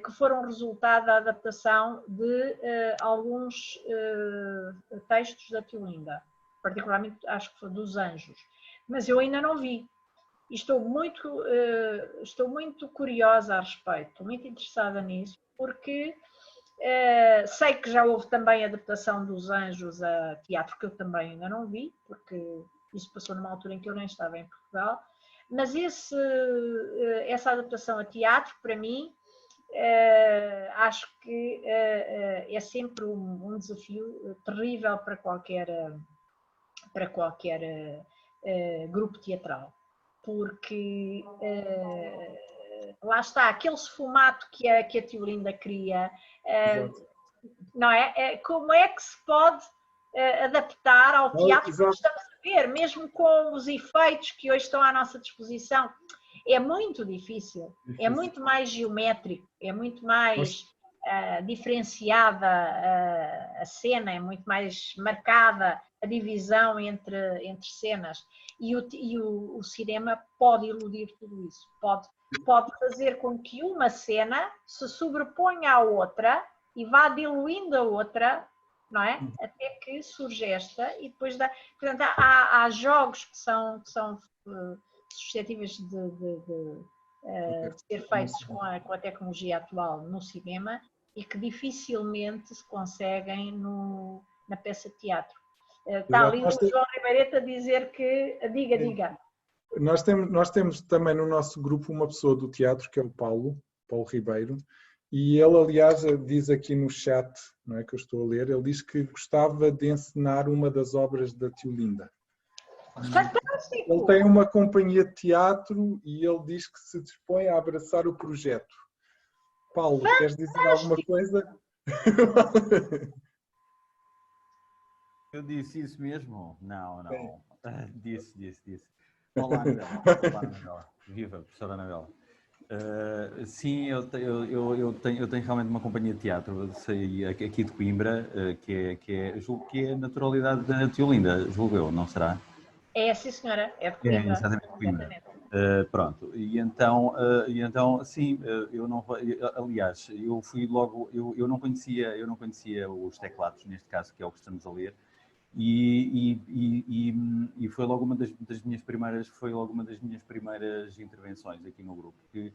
que foram resultado da adaptação de alguns textos da Tiolinda, particularmente acho que foi dos Anjos, mas eu ainda não vi. E estou muito curiosa a respeito, estou muito interessada nisso, porque sei que já houve também a adaptação dos Anjos a teatro, que eu também ainda não vi, porque isso passou numa altura em que eu nem estava em Portugal, mas essa adaptação a teatro, para mim, acho que é sempre um desafio terrível para qualquer grupo teatral, porque lá está, aquele esfumato que a Tiolinda cria, não é? Como é que se pode adaptar ao teatro que estamos a ver, mesmo com os efeitos que hoje estão à nossa disposição? É muito difícil, é muito mais geométrico, é muito mais diferenciada a cena, é muito mais marcada a divisão entre cenas. E o cinema pode iludir tudo isso, pode fazer com que uma cena se sobreponha à outra e vá diluindo a outra, não é? Até que surge esta e depois dá. Portanto, há jogos que são suscetíveis de ser feitos com a tecnologia atual no cinema e que dificilmente se conseguem na peça de teatro. Está ali o João Ribeireta a dizer que... Diga. Nós temos também no nosso grupo uma pessoa do teatro, que é o Paulo Ribeiro, e ele, aliás, diz aqui no chat, não é, que eu estou a ler, ele diz que gostava de encenar uma das obras da Tiolinda. Fantástico! Ele tem uma companhia de teatro e ele diz que se dispõe a abraçar o projeto. Paulo, queres dizer alguma coisa? Eu disse isso mesmo? Não. Disse. Olá, Anabela. Viva, professora Anabela. Sim, eu tenho realmente uma companhia de teatro, sei, aqui de Coimbra, julgo que é a naturalidade da Tiolinda, julgo eu, não será? É, sim senhora, é de Coimbra. Exatamente, Coimbra. Pronto, e então sim, eu não, aliás, eu fui logo, eu não conhecia os teclados, neste caso, que é o que estamos a ler, e foi logo uma das minhas primeiras intervenções aqui no grupo, que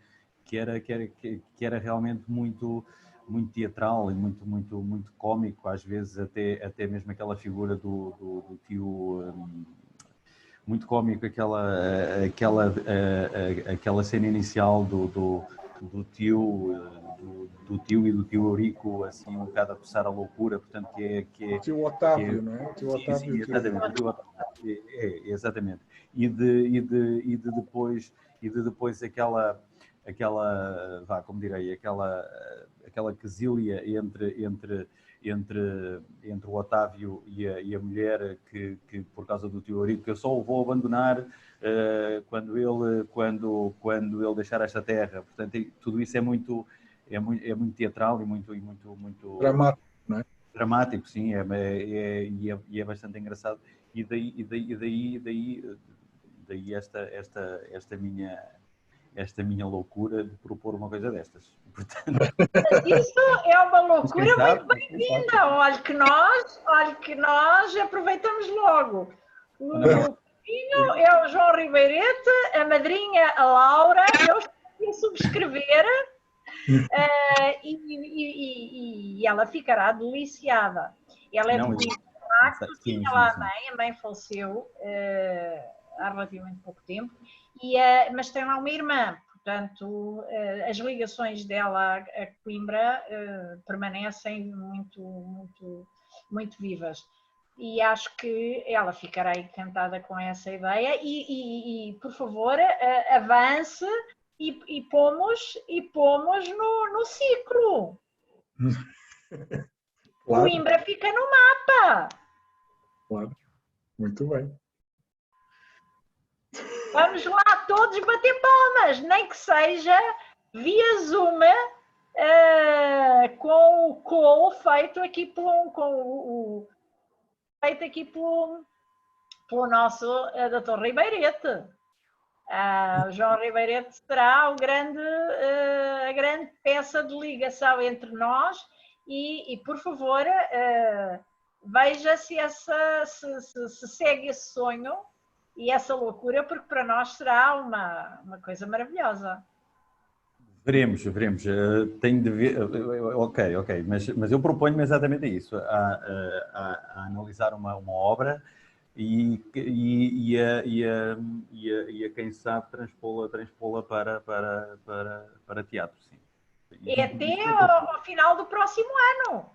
era realmente muito teatral e muito cómico, às vezes até mesmo aquela figura do tio, muito cómico, aquela cena inicial do tio e do tio Eurico, assim, um bocado a passar a loucura, portanto, o tio Otávio, não é? O tio Otávio. Sim, exatamente. Exatamente. E de depois aquela vá, como direi, aquela quesília entre o Otávio e a mulher que por causa do tio Eurico, que eu só o vou abandonar quando ele deixar esta terra. Portanto, tudo isso é muito teatral e muito dramático, não é? Dramático, sim, e é bastante engraçado. E daí esta minha loucura de propor uma coisa destas. Portanto, Isso é uma mas quem loucura sabe, muito bem-vinda. Olha que nós aproveitamos logo. O padrinho é o João Ribeirete, a madrinha a Laura, eu estou a subscrever e ela ficará deliciada. Ela é de facto, tinha lá a mãe faleceu há relativamente pouco tempo, mas tem lá uma irmã. Portanto, as ligações dela a Coimbra permanecem muito vivas. E acho que ela ficará encantada com essa ideia. E por favor, avance e pomos no ciclo. Claro. Coimbra fica no mapa. Claro, muito bem. Vamos lá todos bater palmas, nem que seja via Zoom, com o call feito aqui pelo nosso Dr. Ribeirete. O João Ribeirete será a grande peça de ligação entre nós e por favor, veja se segue esse sonho e essa loucura, porque para nós será uma coisa maravilhosa. Veremos. Tenho de ver. Ok. Mas eu proponho-me exatamente isso: a analisar uma obra e a quem sabe transpô-la para teatro, sim. E até ao final do próximo ano.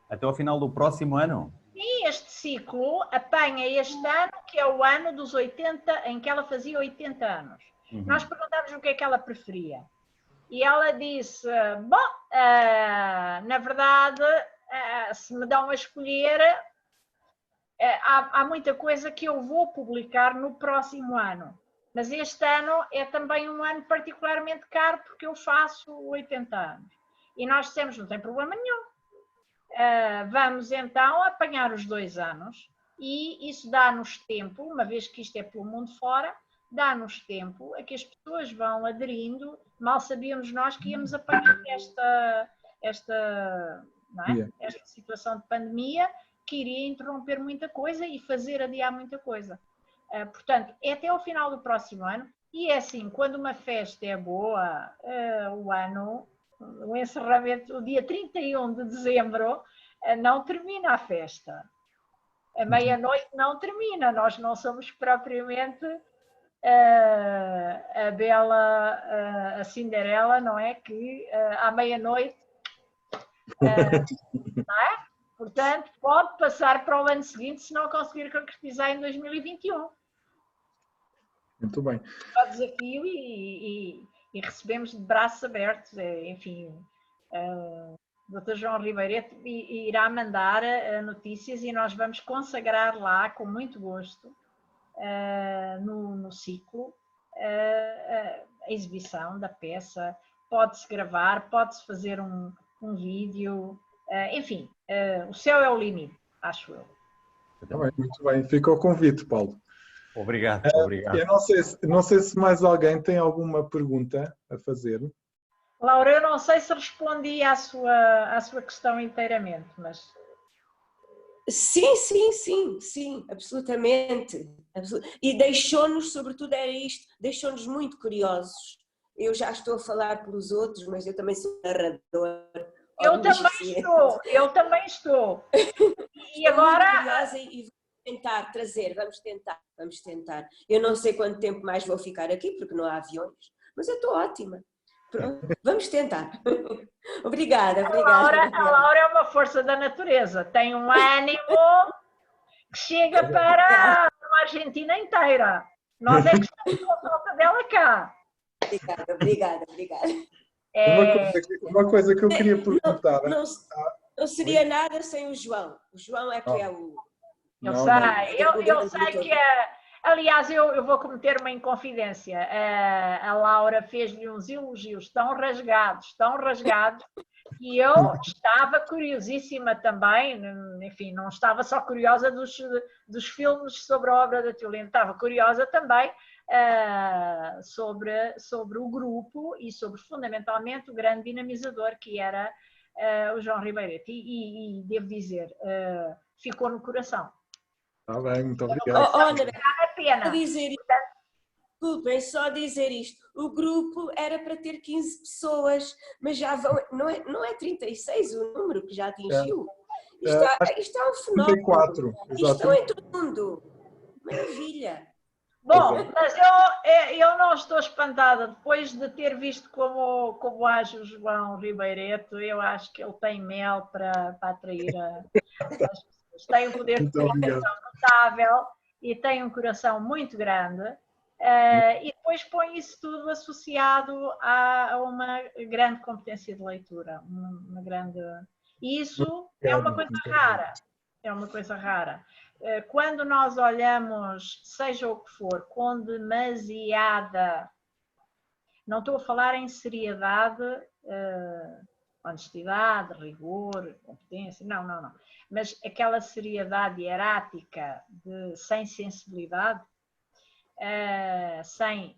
Até ao final do próximo ano? Sim, este ciclo apanha este ano, que é o ano dos 80, em que ela fazia 80 anos. Nós perguntámos o que é que ela preferia. E ela disse, bom, na verdade, se me dão a escolher, há muita coisa que eu vou publicar no próximo ano. Mas este ano é também um ano particularmente caro, porque eu faço 80 anos. E nós dissemos, não tem problema nenhum. Vamos então apanhar os 2 anos e isso dá-nos tempo, uma vez que isto é pelo mundo fora, dá-nos tempo a que as pessoas vão aderindo. Mal sabíamos nós que íamos apanhar esta situação de pandemia, que iria interromper muita coisa e fazer adiar muita coisa. Portanto, é até ao final do próximo ano. E é assim, quando uma festa é boa, o encerramento, o dia 31 de dezembro, não termina a festa. A meia-noite não termina. Nós não somos propriamente a bela, a Cinderela, não é? Que à meia-noite, não é? Portanto, pode passar para o ano seguinte se não conseguir concretizar em 2021. Muito bem. É o desafio e recebemos de braços abertos. Enfim, o Dr. João Ribeirete irá mandar notícias e nós vamos consagrar lá, com muito gosto, no ciclo, a exibição da peça. Pode-se gravar, pode-se fazer um vídeo, enfim, o céu é o limite, acho eu. Muito bem, fica o convite, Paulo. Obrigado. Eu não sei se mais alguém tem alguma pergunta a fazer. Laura, eu não sei se respondi à sua questão inteiramente, mas... Sim, absolutamente. E deixou-nos, sobretudo era isto, deixou-nos muito curiosos. Eu já estou a falar pelos outros, mas eu também sou narrador. Eu também estou. E agora... curiosa e vamos tentar. Eu não sei quanto tempo mais vou ficar aqui, porque não há aviões, mas eu estou ótima. Pronto, vamos tentar. Obrigada. A Laura é uma força da natureza, tem um ânimo que chega para a Argentina inteira. Nós é que estamos com a falta dela cá. Obrigada. Uma coisa que eu queria perguntar... Não seria nada sem o João. O João é que é o... Eu sei que Aliás, eu vou cometer uma inconfidência. A Laura fez-lhe uns elogios tão rasgados, que eu estava curiosíssima também. Enfim, não estava só curiosa dos filmes sobre a obra da Teolinda, estava curiosa também sobre o grupo e sobre, fundamentalmente, o grande dinamizador que era o João Ribeirete. E devo dizer, ficou no coração. Está bem, muito obrigado. André, pena. Desculpem, só dizer isto. O grupo era para ter 15 pessoas, mas já vão. Não é 36 o número que já atingiu? Isto é um fenómeno. 34, Estão em todo mundo. Maravilha. Bom, mas eu não estou espantada. Depois de ter visto como age o João Ribeireto, eu acho que ele tem mel para atrair as pessoas. Tem um poder de comunicação notável e tem um coração muito grande. E depois põe isso tudo associado a uma grande competência de leitura. E isso é uma coisa rara. É uma coisa rara. Quando nós olhamos, seja o que for, com demasiada, não estou a falar em seriedade, honestidade, rigor, competência, não. Mas aquela seriedade hierática, sem sensibilidade, sem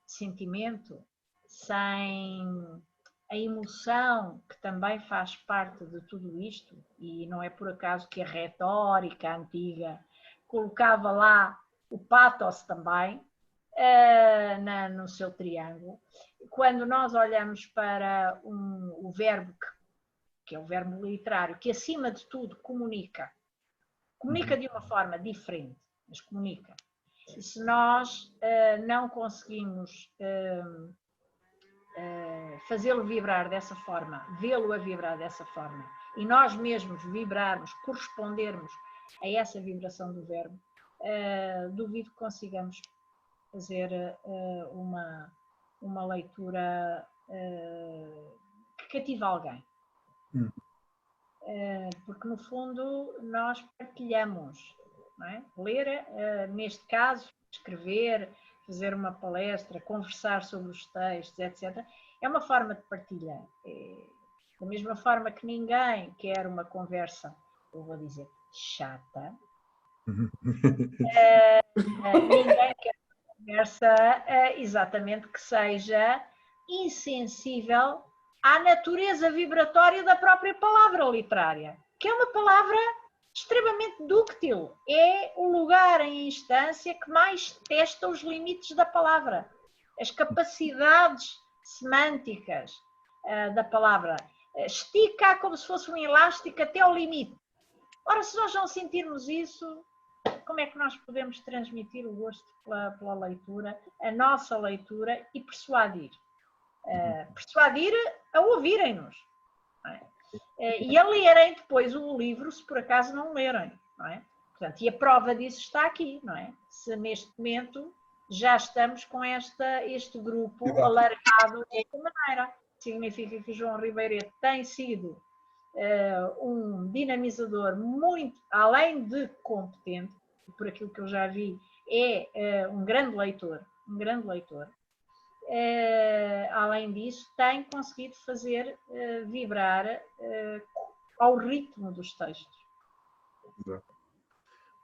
sentimento, sem a emoção que também faz parte de tudo isto, e não é por acaso que a retórica antiga colocava lá o pathos também no seu triângulo. Quando nós olhamos para o verbo, que é o verbo literário, que acima de tudo comunica de uma forma diferente, mas comunica. E se nós não conseguimos fazê-lo vibrar dessa forma, vê-lo a vibrar dessa forma, e nós mesmos vibrarmos, correspondermos a essa vibração do verbo, duvido que consigamos fazer uma leitura que cative alguém. Porque, no fundo, nós partilhamos, não é? Ler, neste caso, escrever, fazer uma palestra, conversar sobre os textos, etc., é uma forma de partilha. Da mesma forma que ninguém quer uma conversa, eu vou dizer, chata, ninguém quer uma conversa exatamente que seja insensível à natureza vibratória da própria palavra literária, que é uma palavra extremamente dúctil. É o lugar em instância que mais testa os limites da palavra, as capacidades semânticas da palavra. Estica como se fosse um elástico até ao limite. Ora, se nós não sentirmos isso, como é que nós podemos transmitir o gosto pela leitura, a nossa leitura, e persuadir? Persuadir a ouvirem-nos, não é? E a lerem depois o livro, se por acaso não lerem, não é? Portanto, e a prova disso está aqui, não é? Se neste momento já estamos com este grupo alargado desta maneira, significa que o João Ribeireto tem sido um dinamizador muito, além de competente, por aquilo que eu já vi, é um grande leitor, além disso, tem conseguido fazer vibrar ao ritmo dos textos.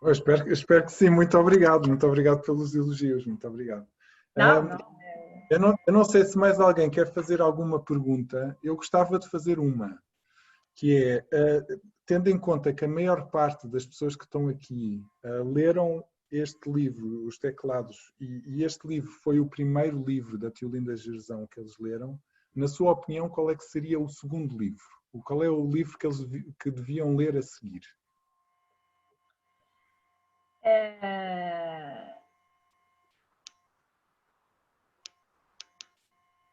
Eu espero que sim, muito obrigado pelos elogios, muito obrigado. Eu não sei se mais alguém quer fazer alguma pergunta. Eu gostava de fazer uma, que é, tendo em conta que a maior parte das pessoas que estão aqui leram este livro, Os Teclados, e este livro foi o primeiro livro da Teolinda Gerzão que eles leram, na sua opinião, qual é que seria o segundo livro? Qual é o livro que eles deviam ler a seguir?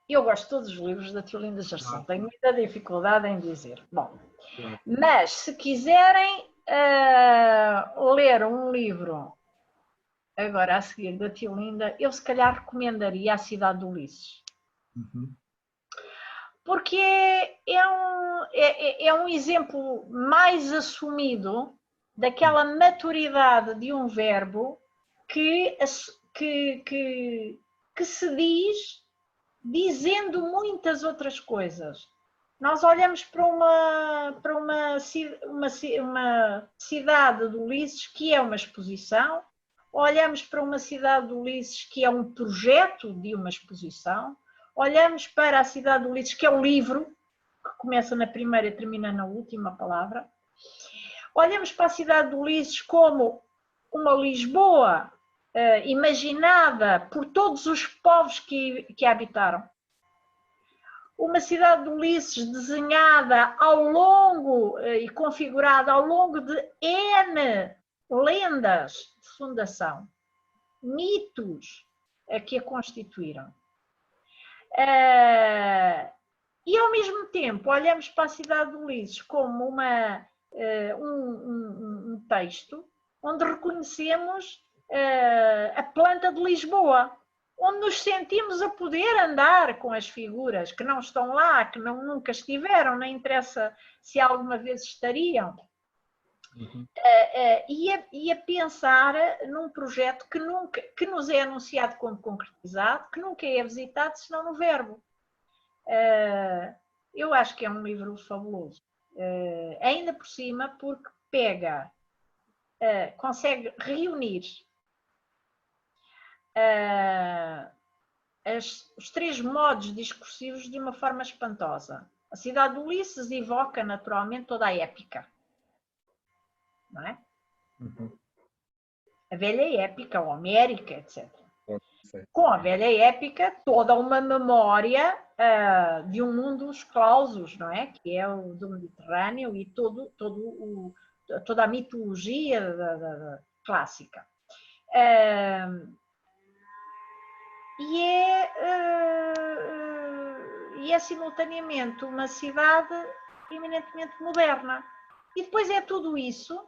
Eu gosto de todos os livros da Teolinda Gerzão, tenho muita dificuldade em dizer. Bom, mas se quiserem ler um livro agora a seguir da Teolinda, eu se calhar recomendaria A Cidade de Ulisses. Porque é um exemplo mais assumido daquela maturidade de um verbo que se diz dizendo muitas outras coisas. Nós olhamos para uma cidade de Ulisses que é uma exposição, olhamos para uma cidade de Ulisses que é um projeto de uma exposição, olhamos para a cidade de Ulisses que é o livro, que começa na primeira e termina na última palavra, olhamos para a cidade de Ulisses como uma Lisboa imaginada por todos os povos que a habitaram. Uma cidade de Ulisses desenhada ao longo e configurada ao longo de N lendas de fundação, mitos que a constituíram. E ao mesmo tempo olhamos para a cidade de Ulisses como um texto onde reconhecemos a planta de Lisboa, onde nos sentimos a poder andar com as figuras que não estão lá, que nunca estiveram, nem interessa se alguma vez estariam. Uhum. E a pensar num projeto que nos é anunciado como concretizado, que nunca é visitado senão no verbo. Eu acho que é um livro fabuloso. Ainda por cima, porque consegue reunir os três modos discursivos de uma forma espantosa. A cidade de Ulisses evoca naturalmente toda a épica, não é? Uhum. A velha épica, homérica, etc. Com a velha épica, toda uma memória de um mundo dos clausos, não é? Que é o do Mediterrâneo e toda a mitologia clássica. E é simultaneamente uma cidade eminentemente moderna. E depois é tudo isso.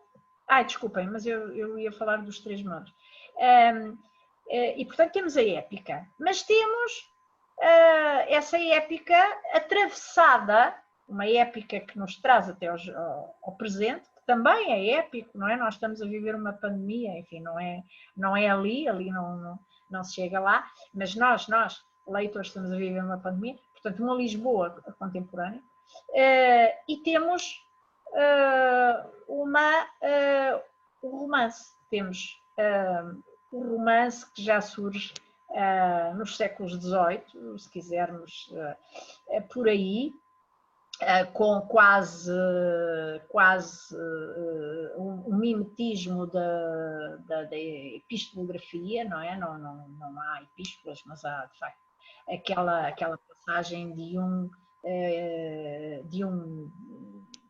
Desculpem, mas eu ia falar dos três modos. E portanto temos a épica, mas temos essa épica atravessada, uma épica que nos traz até ao presente, que também é épico, não é? Nós estamos a viver uma pandemia, enfim, não é ali não se chega lá, mas nós, leitores, estamos a viver uma pandemia, portanto, uma Lisboa contemporânea, e temos o romance. Temos o romance que já surge nos séculos XVIII, se quisermos, por aí, com quase um mimetismo da epistolografia, não é? Não há epístolas, mas há, de facto, aquela passagem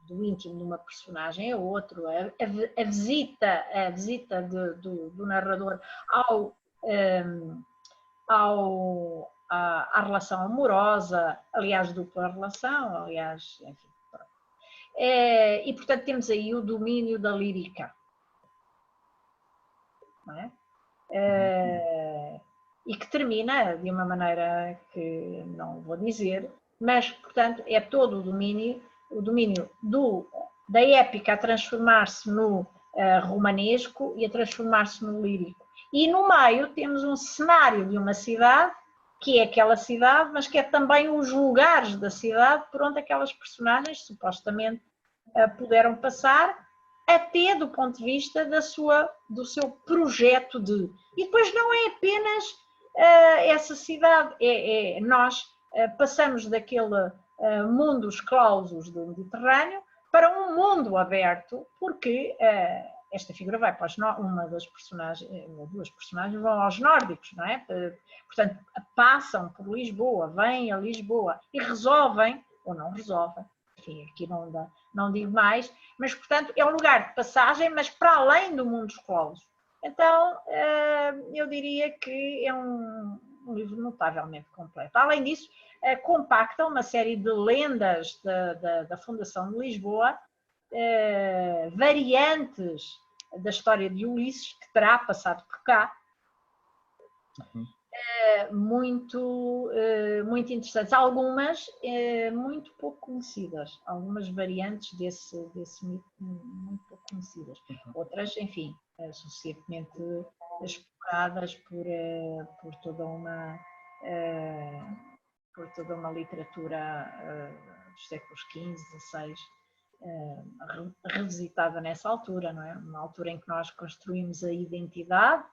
do íntimo de uma personagem a outro, a visita do narrador à relação amorosa, aliás, dupla relação, aliás, enfim. E, portanto, temos aí o domínio da lírica. Não é? E que termina de uma maneira que não vou dizer, mas, portanto, é todo o domínio da épica a transformar-se no romanesco e a transformar-se no lírico. E no meio temos um cenário de uma cidade, que é aquela cidade, mas que é também os lugares da cidade por onde aquelas personagens supostamente puderam passar, até do ponto de vista do seu projeto de... E depois não é apenas essa cidade, nós passamos daquele mundo dos clausos do Mediterrâneo para um mundo aberto, porque esta figura vai para uma das personagens, ou duas personagens vão aos nórdicos, não é? Portanto, passam por Lisboa, vêm a Lisboa e resolvem, ou não resolvem, enfim, aqui não digo mais, mas, portanto, é um lugar de passagem, mas para além do mundo dos clausos. Então, eu diria que é um livro notavelmente completo. Além disso, compacta uma série de lendas da Fundação de Lisboa, variantes da história de Ulisses, que terá passado por cá, muito interessantes. Algumas muito pouco conhecidas, algumas variantes desse mito muito pouco conhecidas. Outras, enfim, suficientemente exploradas por toda uma literatura dos séculos XV, XVI, revisitada nessa altura, não é? Uma altura em que nós construímos a identidade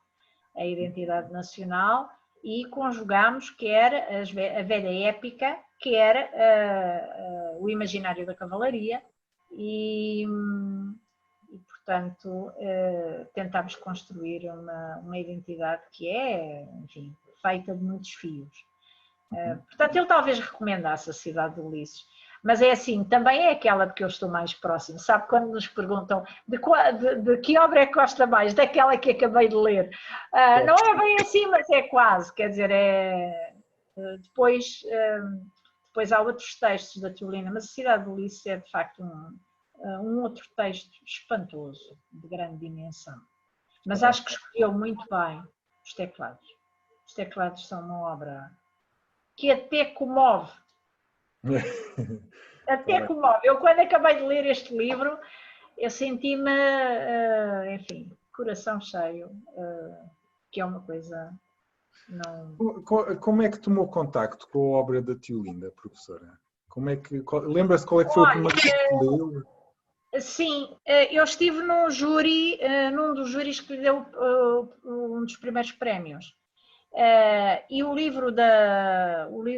nacional, e conjugamos quer a velha épica, quer o imaginário da cavalaria, e portanto, tentámos construir uma identidade que é, enfim, feita de muitos fios. Portanto, ele talvez recomendasse a Cidade de Ulisses, mas é assim, também é aquela de que eu estou mais próximo. Sabe, quando nos perguntam de que obra é que gosta mais, daquela que acabei de ler. Não é bem assim, mas é quase, quer dizer, depois há outros textos da Teolinda, mas a Cidade de Ulisses é de facto um outro texto espantoso, de grande dimensão. Mas acho que escolheu muito bem os teclados. Os teclados são uma obra que até comove. Até comove. Eu, quando acabei de ler este livro, eu senti-me, enfim, coração cheio, que é uma coisa... Não... Como é que tomou contacto com a obra da Teolinda, professora? Lembra-se qual é que foi o primeiro que leu? Sim, eu estive num júri, num dos júris que lhe deu um dos primeiros prémios. E o livro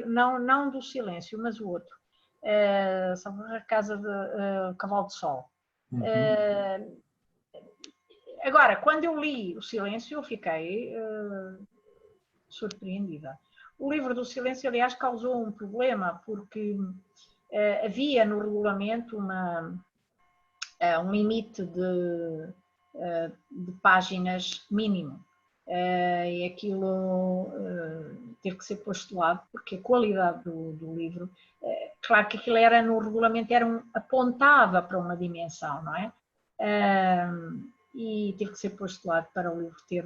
não do Silêncio, mas o outro, a Casa de Cavalo de Sol. Agora, quando eu li o Silêncio, eu fiquei surpreendida. O livro do Silêncio, aliás, causou um problema, porque havia no regulamento um limite de páginas mínimo. E aquilo teve que ser postulado, porque a qualidade do livro, claro que aquilo era no regulamento, apontava para uma dimensão, não é? E teve que ser postulado para o livro ter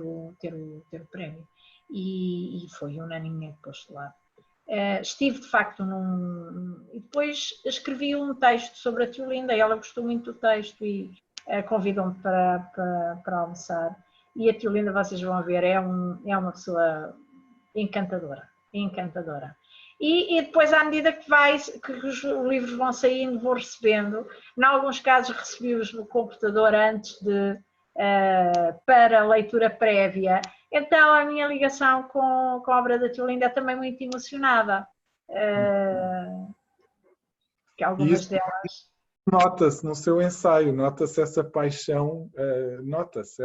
o prémio, e foi unanimemente postulado. Estive de facto e depois escrevi um texto sobre a Teolinda, e ela gostou muito do texto e convidou-me para almoçar. E a Teolinda, vocês vão ver, é uma pessoa encantadora, encantadora. E depois, à medida que os livros vão saindo, vou recebendo. Em alguns casos recebi-os no computador antes para leitura prévia. Então a minha ligação com a obra da Teolinda é também muito emocionada. Que algumas delas... Nota-se no seu ensaio, nota-se essa paixão, nota-se,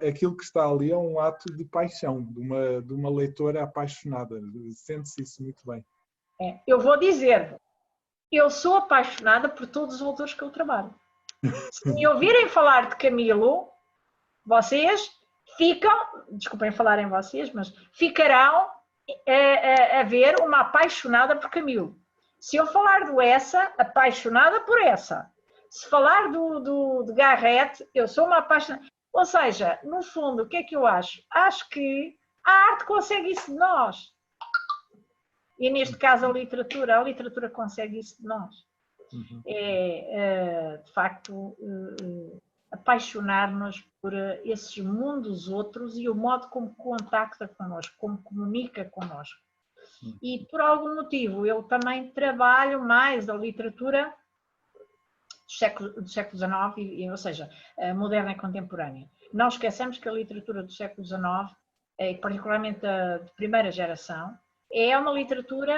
aquilo que está ali é um ato de paixão, de uma leitora apaixonada, sente-se isso muito bem. Eu vou dizer, eu sou apaixonada por todos os autores que eu trabalho. Se me ouvirem falar de Camilo, vocês desculpem falar em vocês, mas ficarão a ver uma apaixonada por Camilo. Se eu falar do Essa, apaixonada por Essa. Se falar de Garrett, eu sou uma apaixonada. Ou seja, no fundo, o que é que eu acho? Acho que a arte consegue isso de nós. E neste caso a literatura consegue isso de nós. De facto, apaixonar-nos por esses mundos outros e o modo como contacta connosco, como comunica connosco. E por algum motivo eu também trabalho mais a literatura do século XIX, ou seja, moderna e contemporânea. Não esqueçamos que a literatura do século XIX, particularmente de primeira geração, é uma literatura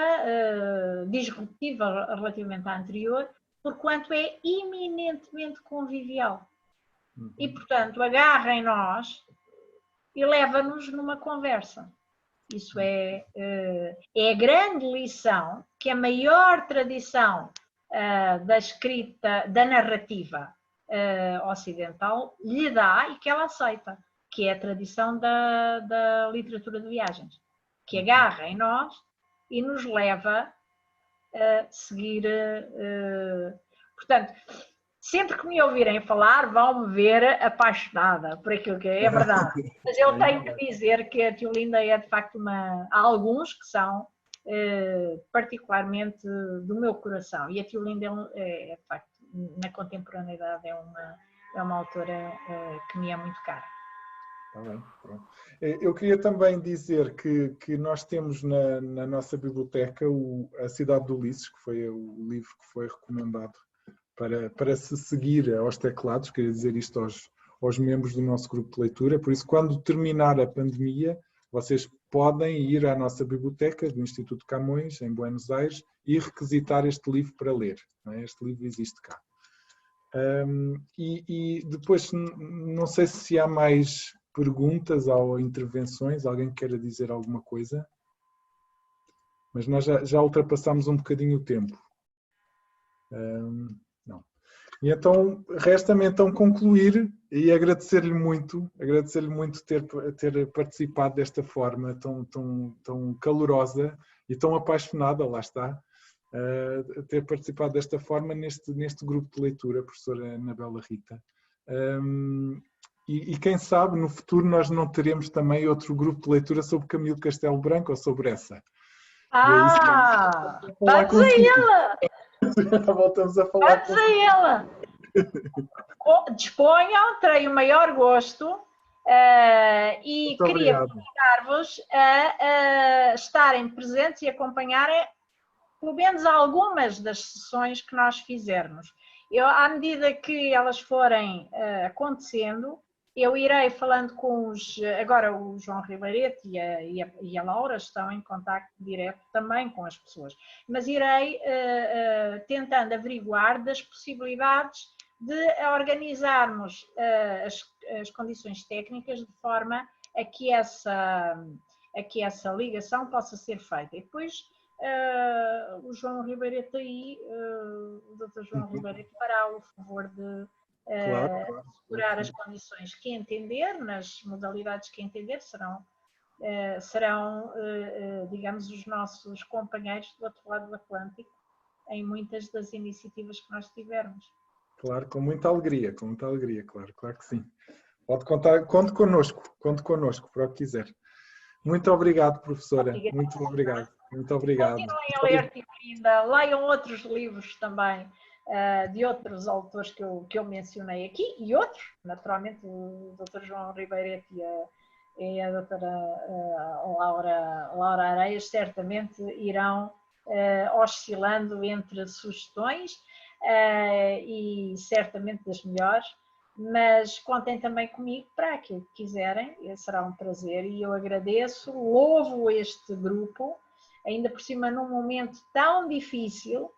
disruptiva relativamente à anterior, porquanto é eminentemente convivial. E, portanto, agarra em nós e leva-nos numa conversa. Isso é a grande lição que a maior tradição da escrita, da narrativa ocidental lhe dá e que ela aceita, que é a tradição da literatura de viagens, que agarra em nós e nos leva a seguir. Portanto, sempre que me ouvirem falar, vão-me ver apaixonada por aquilo que é verdade. Mas eu tenho que dizer que a Teolinda é de facto há alguns que são particularmente do meu coração. E a Teolinda é de facto, na contemporaneidade, é uma autora que me é muito cara. Está bem, pronto. Eu queria também dizer que nós temos na nossa biblioteca A Cidade de Ulisses, que foi o livro que foi recomendado para se seguir aos teclados, queria dizer isto aos membros do nosso grupo de leitura. Por isso, quando terminar a pandemia, vocês podem ir à nossa biblioteca do Instituto Camões, em Buenos Aires, e requisitar este livro para ler. Não é? Este livro existe cá. E depois, não sei se há mais perguntas ou intervenções, alguém queira dizer alguma coisa, mas nós já ultrapassámos um bocadinho o tempo. Não. E então, resta-me então concluir e agradecer-lhe muito ter participado desta forma tão calorosa e tão apaixonada, lá está, ter participado desta forma neste grupo de leitura, professora Anabela Rita. E quem sabe no futuro nós não teremos também outro grupo de leitura sobre Camilo Castelo Branco ou sobre essa. Está-nos a ela! Voltamos a falar. Está-nos a ela! Disponham, terei o maior gosto e muito queria obrigado. convidar-vos a estarem presentes e acompanharem pelo menos algumas das sessões que nós fizermos. À medida que elas forem acontecendo, eu irei falando com agora o João Ribeirete e a Laura estão em contacto direto também com as pessoas, mas irei tentando averiguar das possibilidades de organizarmos as condições técnicas de forma a que essa ligação possa ser feita. E depois o João Ribeirete o Dr. João Ribeirete fará o favor de assegurar as condições que entender, nas modalidades que entender, serão digamos, os nossos companheiros do outro lado do Atlântico em muitas das iniciativas que nós tivermos. Claro, com muita alegria, claro que sim. Pode contar, conte connosco para o que quiser. Muito obrigado, professora. Obrigada. Muito obrigado. Muito obrigado. Continuem a ler, ainda leiam outros livros também, de outros autores que eu mencionei aqui, e outros, naturalmente o Dr. João Ribeirete e a doutora Laura Areias certamente irão oscilando entre sugestões e certamente das melhores, mas contem também comigo para aquilo que quiserem, será um prazer e eu agradeço, louvo este grupo, ainda por cima num momento tão difícil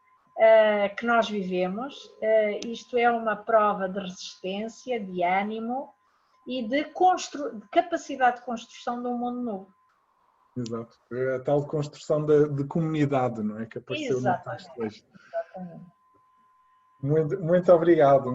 que nós vivemos. Isto é uma prova de resistência, de ânimo e de capacidade de construção de um mundo novo. Exato. A tal construção de comunidade, não é? Que apareceu no texto hoje. Exatamente. Muito obrigado.